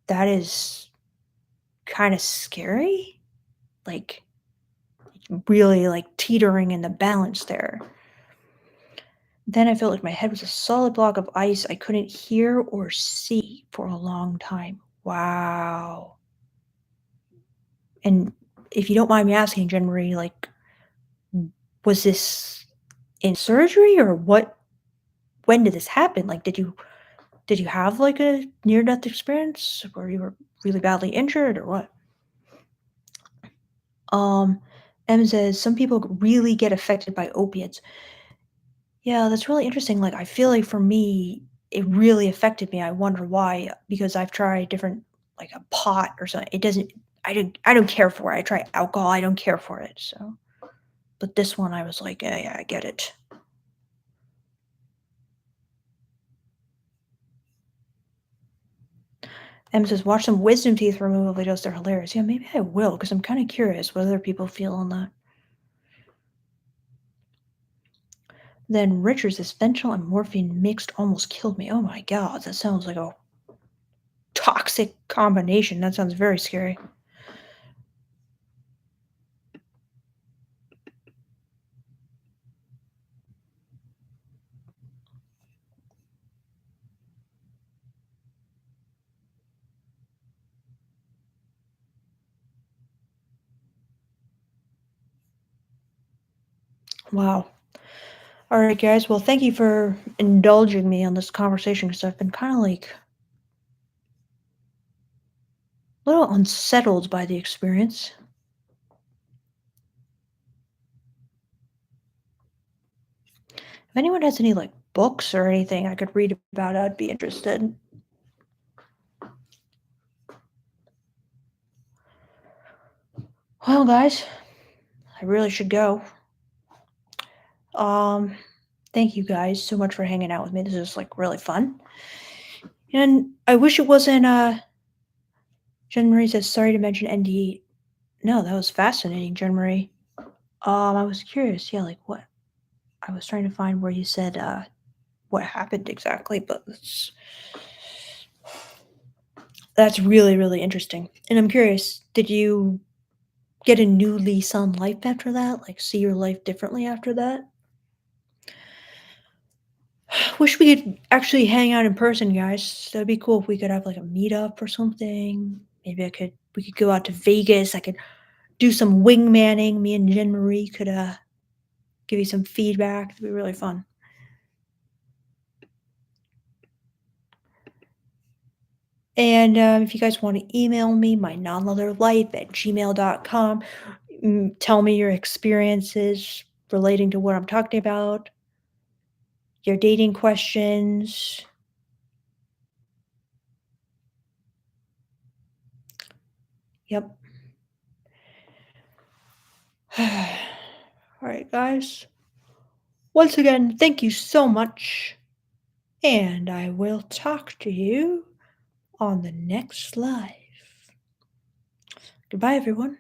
[SPEAKER 1] That is kinda scary? Like, really, like, teetering in the balance there. Then I felt like my head was a solid block of ice I couldn't hear or see for a long time. Wow. And if you don't mind me asking, Jen Marie, like, was this in surgery or what when did this happen? Like, did you have, like, a near death experience where you were really badly injured or what? Um, M says, "Some people really get affected by opiates." Yeah, that's really interesting. Like, I feel like for me, it really affected me. I wonder why, because I've tried different, like a pot or something. It doesn't, I don't care for it. I try alcohol. I don't care for it. So, but this one, I was like, yeah, yeah, I get it. Em says, watch some wisdom teeth removal videos. They're hilarious. Yeah, maybe I will, because I'm kind of curious what other people feel on that. Then Richards, this fentanyl and morphine mixed almost killed me. Oh my God, that sounds like a toxic combination. That sounds very scary. Wow. All right, guys. Well, thank you for indulging me on this conversation because I've been kind of like a little unsettled by the experience. If anyone has any like books or anything I could read about, I'd be interested. Well, guys, I really should go. Um, Thank you guys so much for hanging out with me. This is like really fun. And I wish it wasn't Jen Marie says sorry to mention NDE. No, that was fascinating, Jen Marie. I was curious, yeah, like what I was trying to find where you said what happened exactly, but That's really, really interesting. And I'm curious, did you get a new lease on life after that? Like, see your life differently after that? Wish we could actually hang out in person, guys. That'd be cool if we could have like a meetup or something. Maybe we could go out to Vegas. I could do some wingmanning. Me and Jen Marie could give you some feedback. It'd be really fun. And if you guys want to email me, my nonleatherlife at gmail.com, tell me your experiences relating to what I'm talking about, your dating questions. Yep. All right, guys. Once again, thank you so much. And I will talk to you on the next live. Goodbye, everyone.